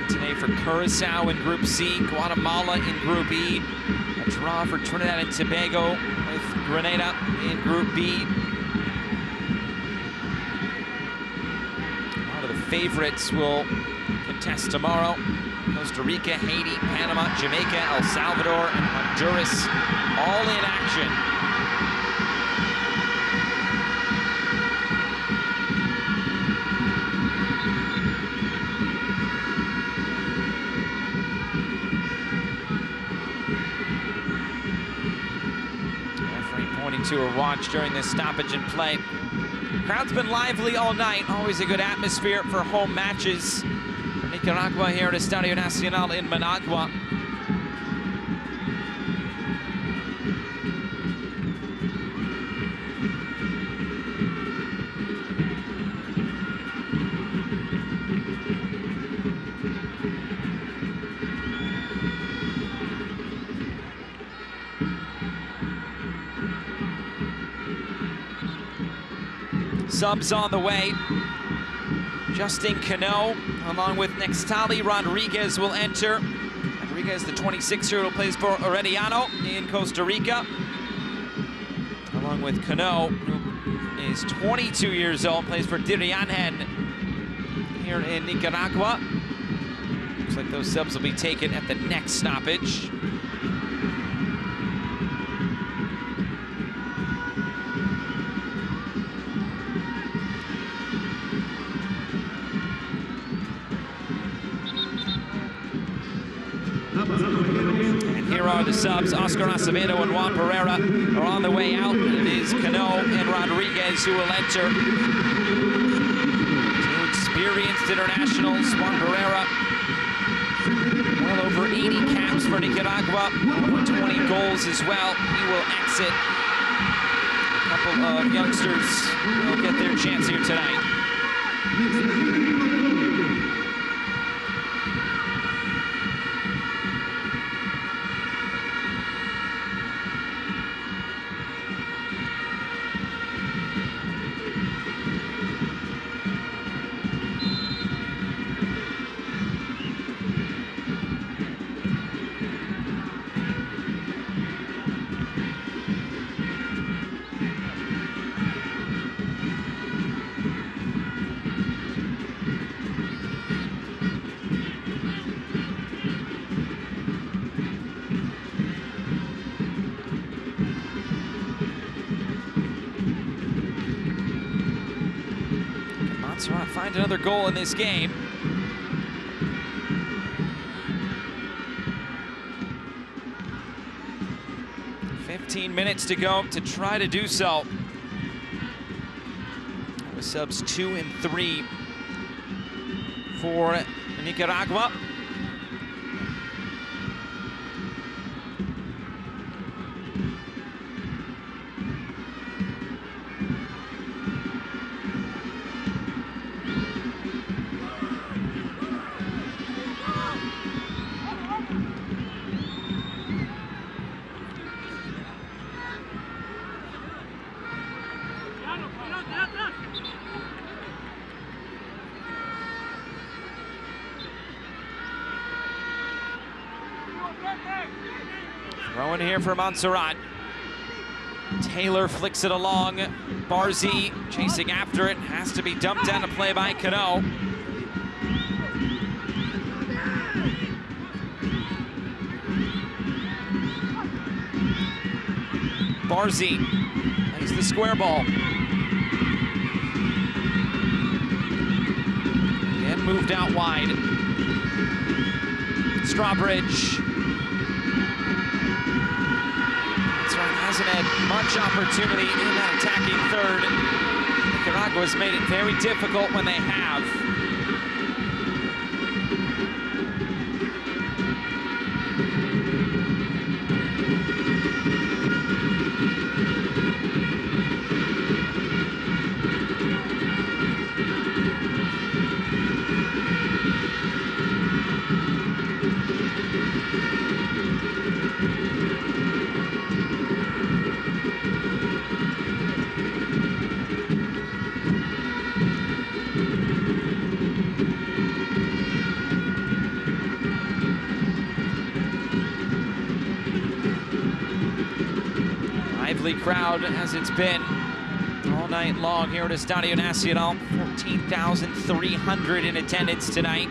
Today for Curacao in Group C, Guatemala in Group E. A draw for Trinidad and Tobago with Grenada in Group B. A lot of the favorites will contest tomorrow. Costa Rica, Haiti, Panama, Jamaica, El Salvador, and Honduras all in action. To a watch during this stoppage in play. Crowd's been lively all night. Always a good atmosphere for home matches for Nicaragua here at Estadio Nacional in Managua. Subs on the way. Justin Cano, along with Nextali Rodriguez, will enter. Rodriguez, the 26-year-old, plays for Herediano in Costa Rica. Along with Cano, who is 22 years old, plays for Dirianhen here in Nicaragua. Looks like those subs will be taken at the next stoppage. And here are the subs. Oscar Acevedo and Juan Pereira are on the way out. It is Cano and Rodriguez who will enter. past internationals. Juan Barrera, well over 80 caps for Nicaragua, over 20 goals as well. He will exit. A couple of youngsters will get their chance here tonight. Montserrat find another goal in this game. "15 minutes to go to try to do so." With subs 2 and 3 for Nicaragua. Throwing here for Montserrat. Taylor flicks it along. Barzy chasing after it. Has to be dumped down to play by Cano. Barzy plays the square ball. Again moved out wide. Strawbridge. Hasn't had much opportunity in that attacking third. Nicaragua's made it very difficult when they have. Lively crowd as it's been all night long here at Estadio Nacional. 14,300 in attendance tonight.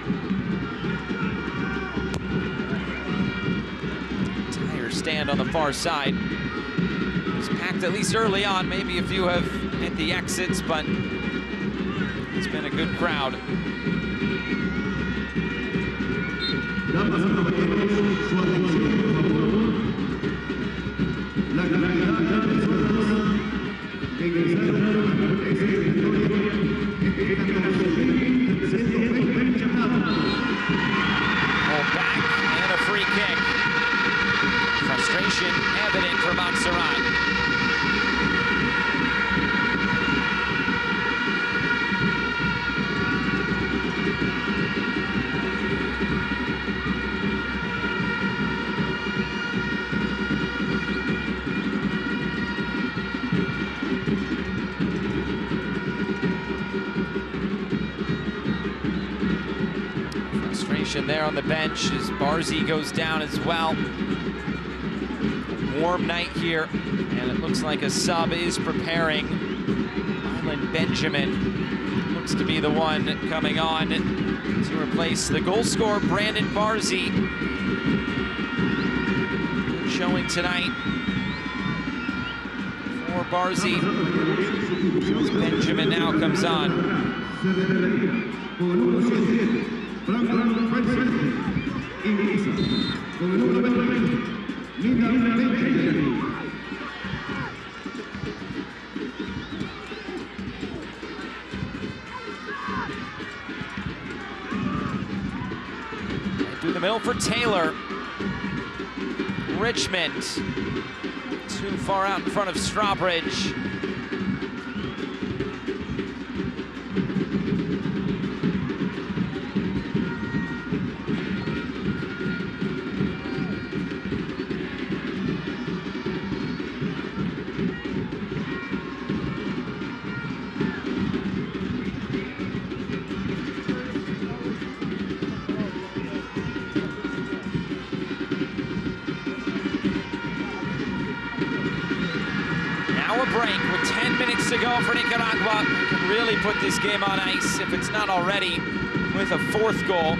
Entire stand on the far side. It was packed at least early on. Maybe a few have hit the exits, but it's been a good crowd. Back and a free kick. Frustration evident for Montserrat. There on the bench as Barzy goes down as well. Warm night here, and it looks like a sub is preparing. Island Benjamin looks to be the one coming on to replace the goal scorer, Brandon Barzy. Good showing tonight for Barzy. As Benjamin now comes on. middle for Taylor. Richmond, too far out in front of Strawbridge. Now a break with 10 minutes to go for Nicaragua. They can really put this game on ice if it's not already with a fourth goal.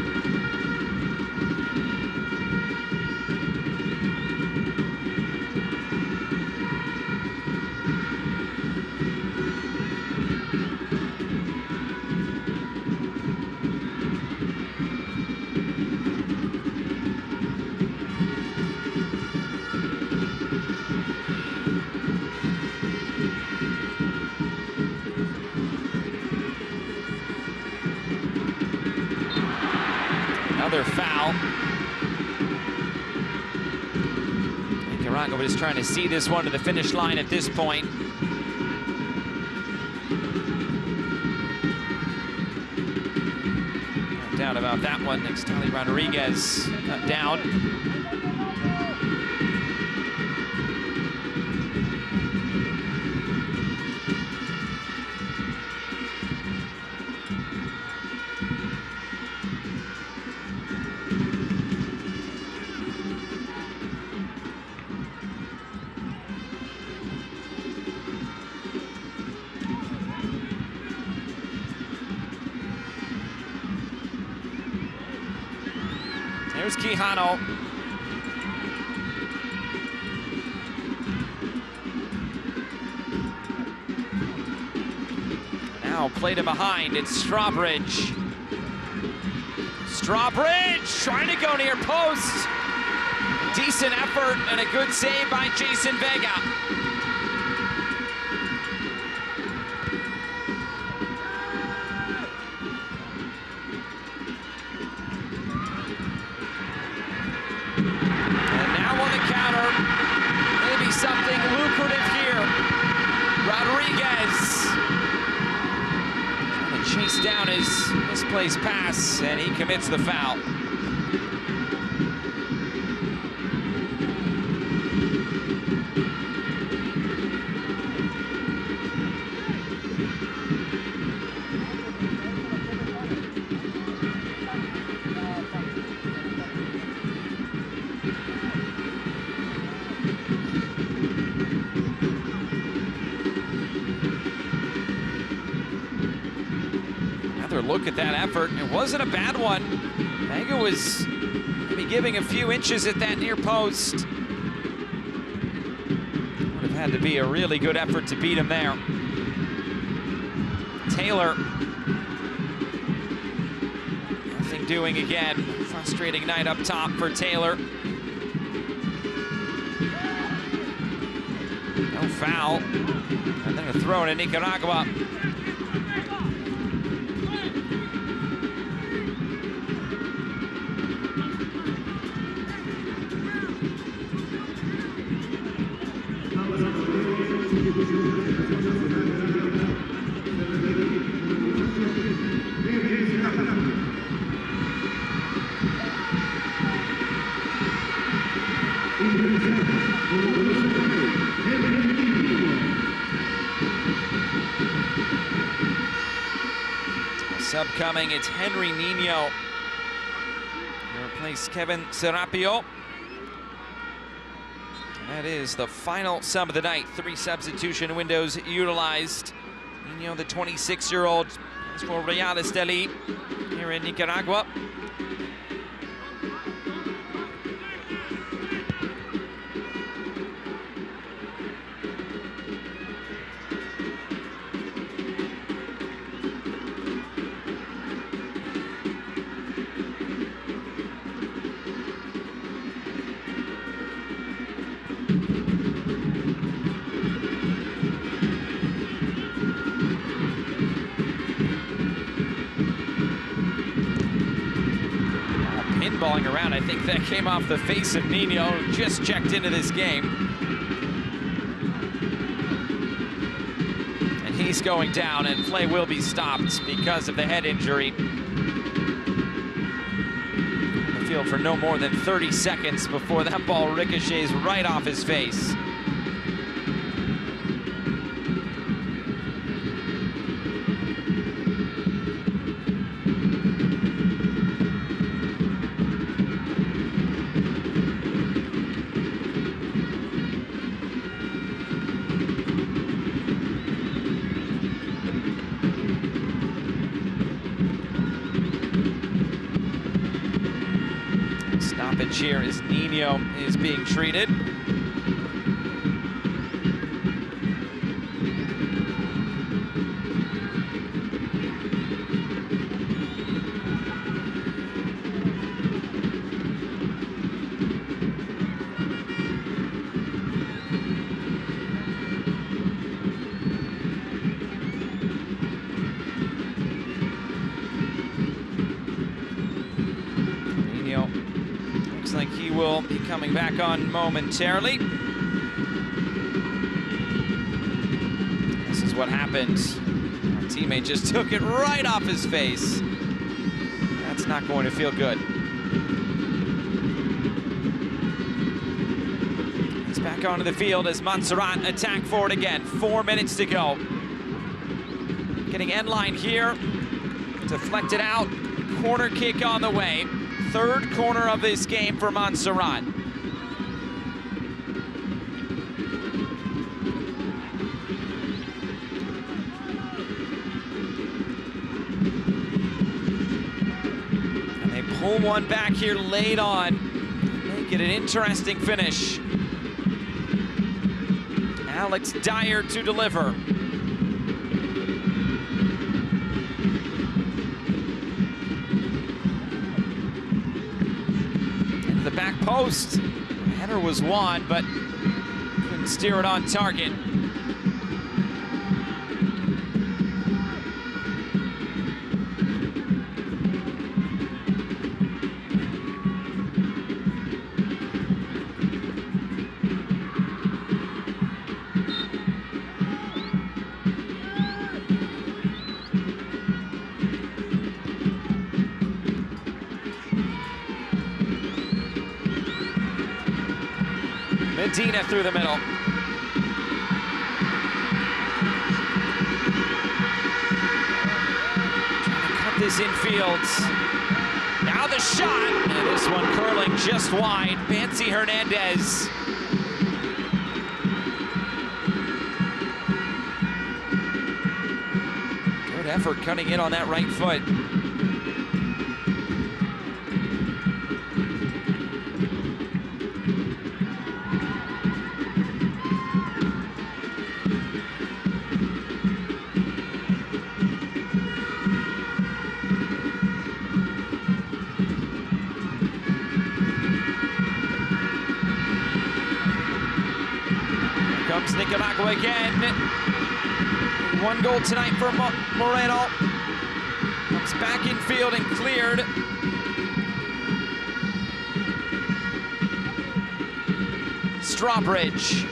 Another foul. Nicaragua is trying to see this one to the finish line at this point. No doubt about that one. Nextali Rodriguez cut down. Here's Quijano. Now played him behind, it's Strawbridge. Strawbridge trying to go near post. Decent effort and a good save by Jason Vega. Something lucrative here. Rodriguez trying to chase down his misplaced pass, and he commits the foul. Look at that effort. It wasn't a bad one. Vega was maybe giving a few inches at that near post. Would have had to be a really good effort to beat him there. Taylor. Nothing doing again. Frustrating night up top for Taylor. No foul. And then a throw to Nicaragua. Sub coming, it's Henry Nino. He replaced Kevin Serapio. And that is the final sub of the night. 3 substitution windows utilized. Nino, the 26-year-old, plays for Real Estelí here in Nicaragua. falling around. I think that came off the face of Nino, who just checked into this game. And he's going down, and play will be stopped because of the head injury. On the field for no more than 30 seconds before that ball ricochets right off his face. Stoppage here as Nino is being treated. Looks like he will be coming back on momentarily. This is what happened. Our teammate just took it right off his face. That's not going to feel good. He's back onto the field as Montserrat attack forward again. 4 minutes to go. Getting end line here. Deflected out. Corner kick on the way. Third corner of this game for Montserrat. And they pull one back here late on. Make it an interesting finish. Alex Dyer to deliver. The back post. Header was won, but couldn't steer it on target. Medina through the middle. Trying to cut this infield. Now the shot. And this one curling just wide. Fancy Hernandez. Good effort cutting in on that right foot. Comes Nicaragua again. 1 goal tonight for Moreno. Comes back in field and cleared. Strawbridge.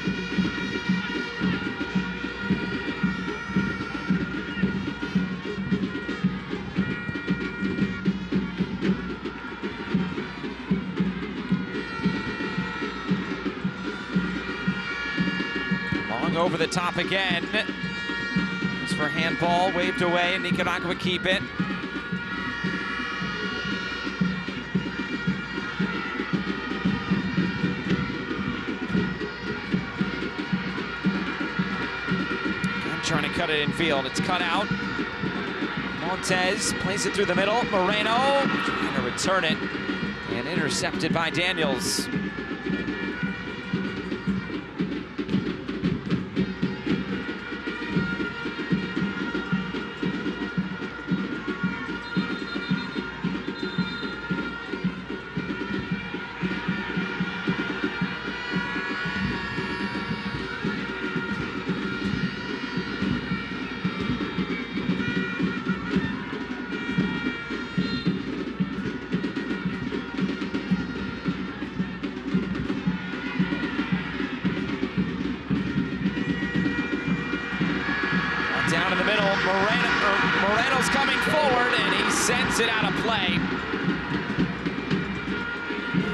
Over the top again. It's for handball, waved away, and Nicaragua keep it. Again, trying to cut it in field. It's cut out. Montez plays it through the middle. Moreno trying to return it, and intercepted by Daniels. middle. Moreno's coming forward, and he sends it out of play.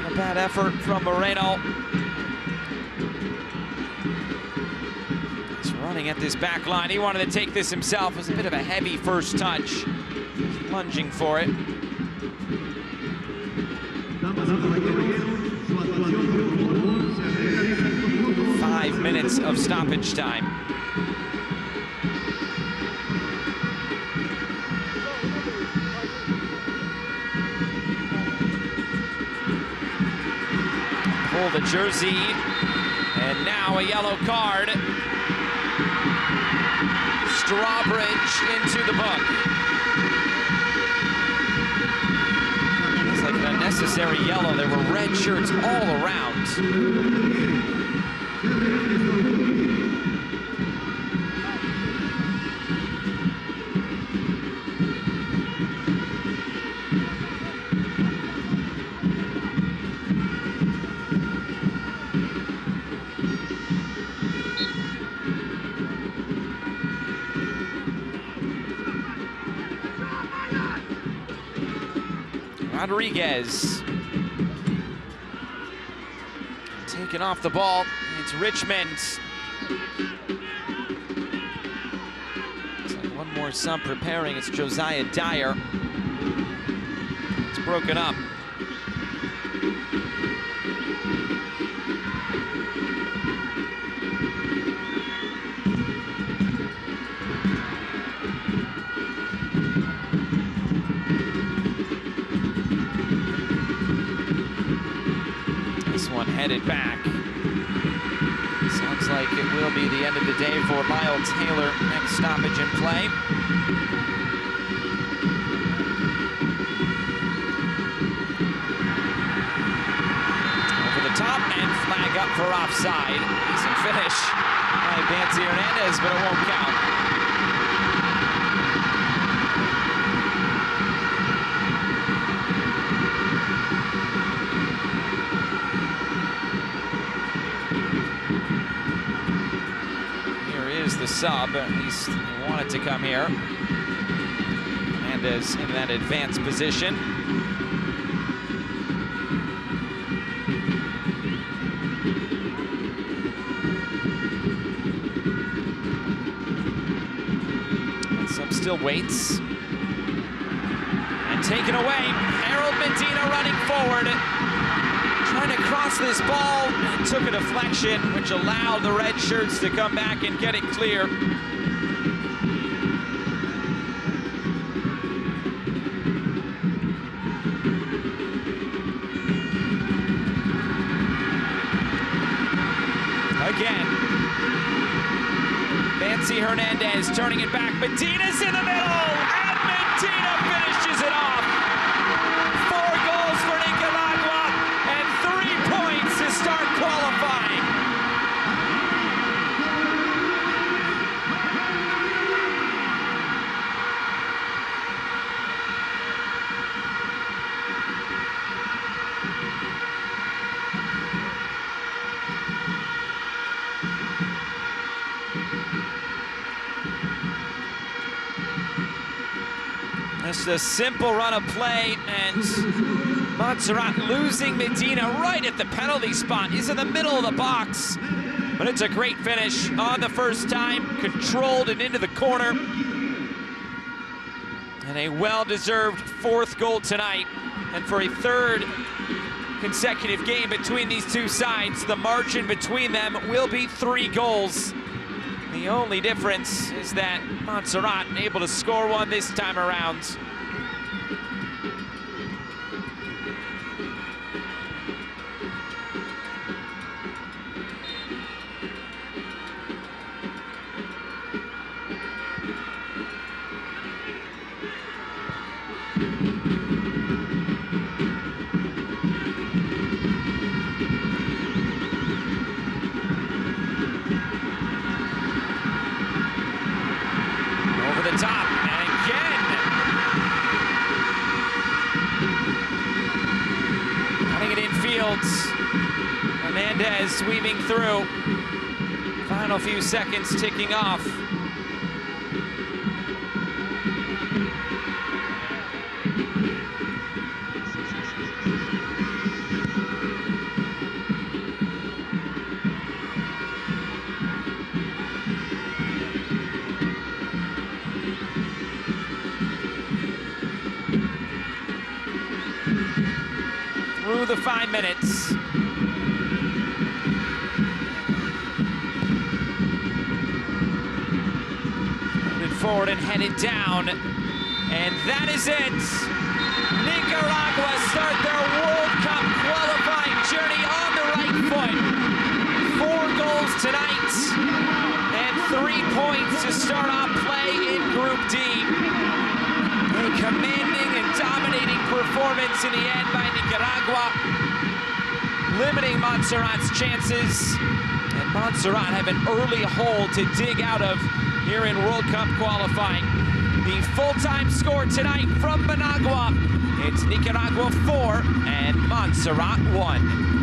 A bad effort from Moreno. He's running at this back line. He wanted to take this himself. It was a bit of a heavy first touch. Lunging for it. 5 minutes of stoppage time. Pull the jersey, and now a yellow card. Strawbridge into the book. It's like an unnecessary yellow. There were red shirts all around. Rodriguez taken off the ball. It's Richmond. It's like one more sub preparing. It's Josiah Dyer. It's broken up. Headed back. Sounds like it will be the end of the day for Lyle Taylor. Next stoppage in play. Over the top and flag up for offside. Decent finish by Bansi Hernandez, but it won't count. The sub, at least he wanted to come here. Hernandez in that advanced position. And sub still waits. And taken away. Harold Medina running forward. Trying to cross this ball, and took a deflection, which allowed the red shirts to come back and get it clear. Again. Bansi Hernandez turning it back. Medina's in the middle, and Medina finishes it off. 4 goals for Nicaragua. 3 points to start qualifying. Just a simple run of play, and Montserrat losing Medina right at the penalty spot. He's in the middle of the box, but it's a great finish on the first time, controlled and into the corner. And a well-deserved 4th goal tonight. And for a 3rd consecutive game between these two sides, the margin between them will be 3 goals. The only difference is that Montserrat able to score one this time around. Top, and again. Cutting it in fields. Hernandez weaving through. Final few seconds ticking off. the 5 minutes. Moving forward and headed down. And that is it. Nicaragua start their World Cup qualifying journey on the right foot. 4 goals tonight and 3 points to start off play in Group D. A commanding and dominating performance in the end by Nicaragua, limiting Montserrat's chances. And Montserrat have an early hole to dig out of here in World Cup qualifying. The full-time score tonight from Managua, it's Nicaragua 4 and Montserrat 1.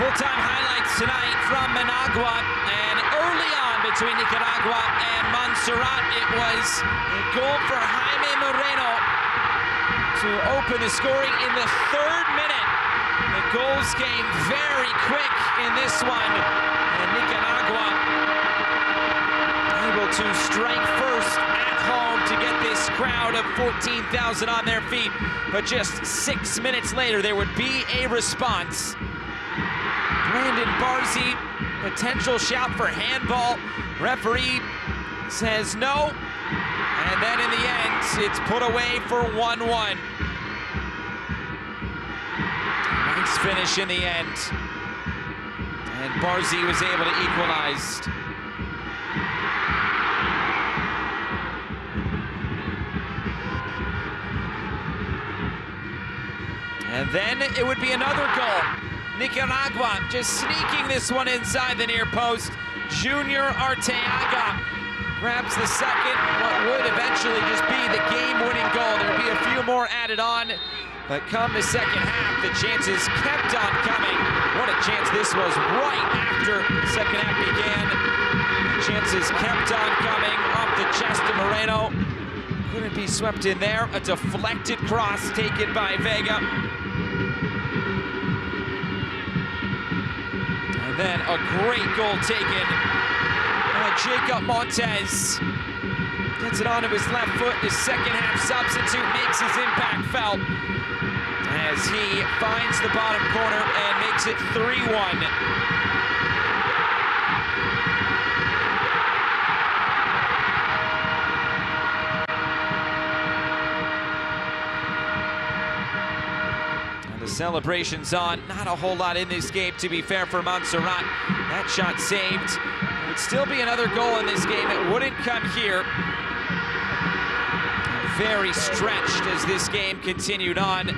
Full-time highlights tonight from Managua, and early on between Nicaragua and Montserrat, it was a goal for Jaime Moreno to open the scoring in the 3rd minute. The goals came very quick in this one, and Nicaragua able to strike first at home to get this crowd of 14,000 on their feet. But just 6 minutes later, there would be a response. Brandon Barzy, potential shout for handball. Referee says no. And then in the end, it's put away for 1-1. Nice finish in the end. And Barzy was able to equalize. And then it would be another goal. Nicaragua just sneaking this one inside the near post. Junior Arteaga grabs the second, what would eventually just be the game-winning goal. There would be a few more added on, but come the second half, the chances kept on coming. What a chance this was right after the second half began. The chances kept on coming off the chest of Moreno. Couldn't be swept in there. A deflected cross taken by Vega. And then a great goal taken by Jacob Montes. Gets it onto his left foot. His second half substitute makes his impact felt as he finds the bottom corner and makes it 3-1. The celebrations on, not a whole lot in this game, to be fair, for Montserrat. That shot saved. It would still be another goal in this game. It wouldn't come here. Very stretched as this game continued on.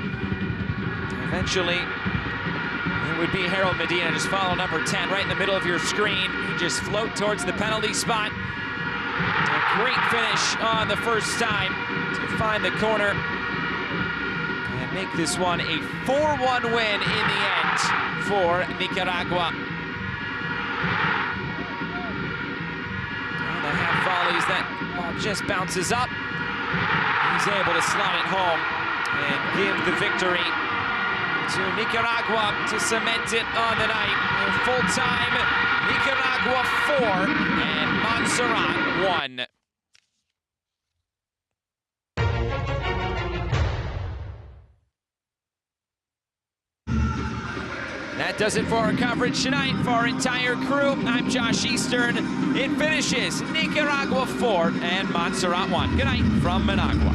Eventually, it would be Harold Medina, just follow number 10 right in the middle of your screen. He just float towards the penalty spot. A great finish on the first time to find the corner. Make this one a 4-1 win in the end for Nicaragua. And the half volleys, that ball just bounces up. He's able to slot it home and give the victory to Nicaragua to cement it on the night. Full time Nicaragua 4 and Montserrat 1. That does it for our coverage tonight. For our entire crew, I'm Josh Eastern. It finishes Nicaragua 4 and Montserrat 1. Good night from Managua.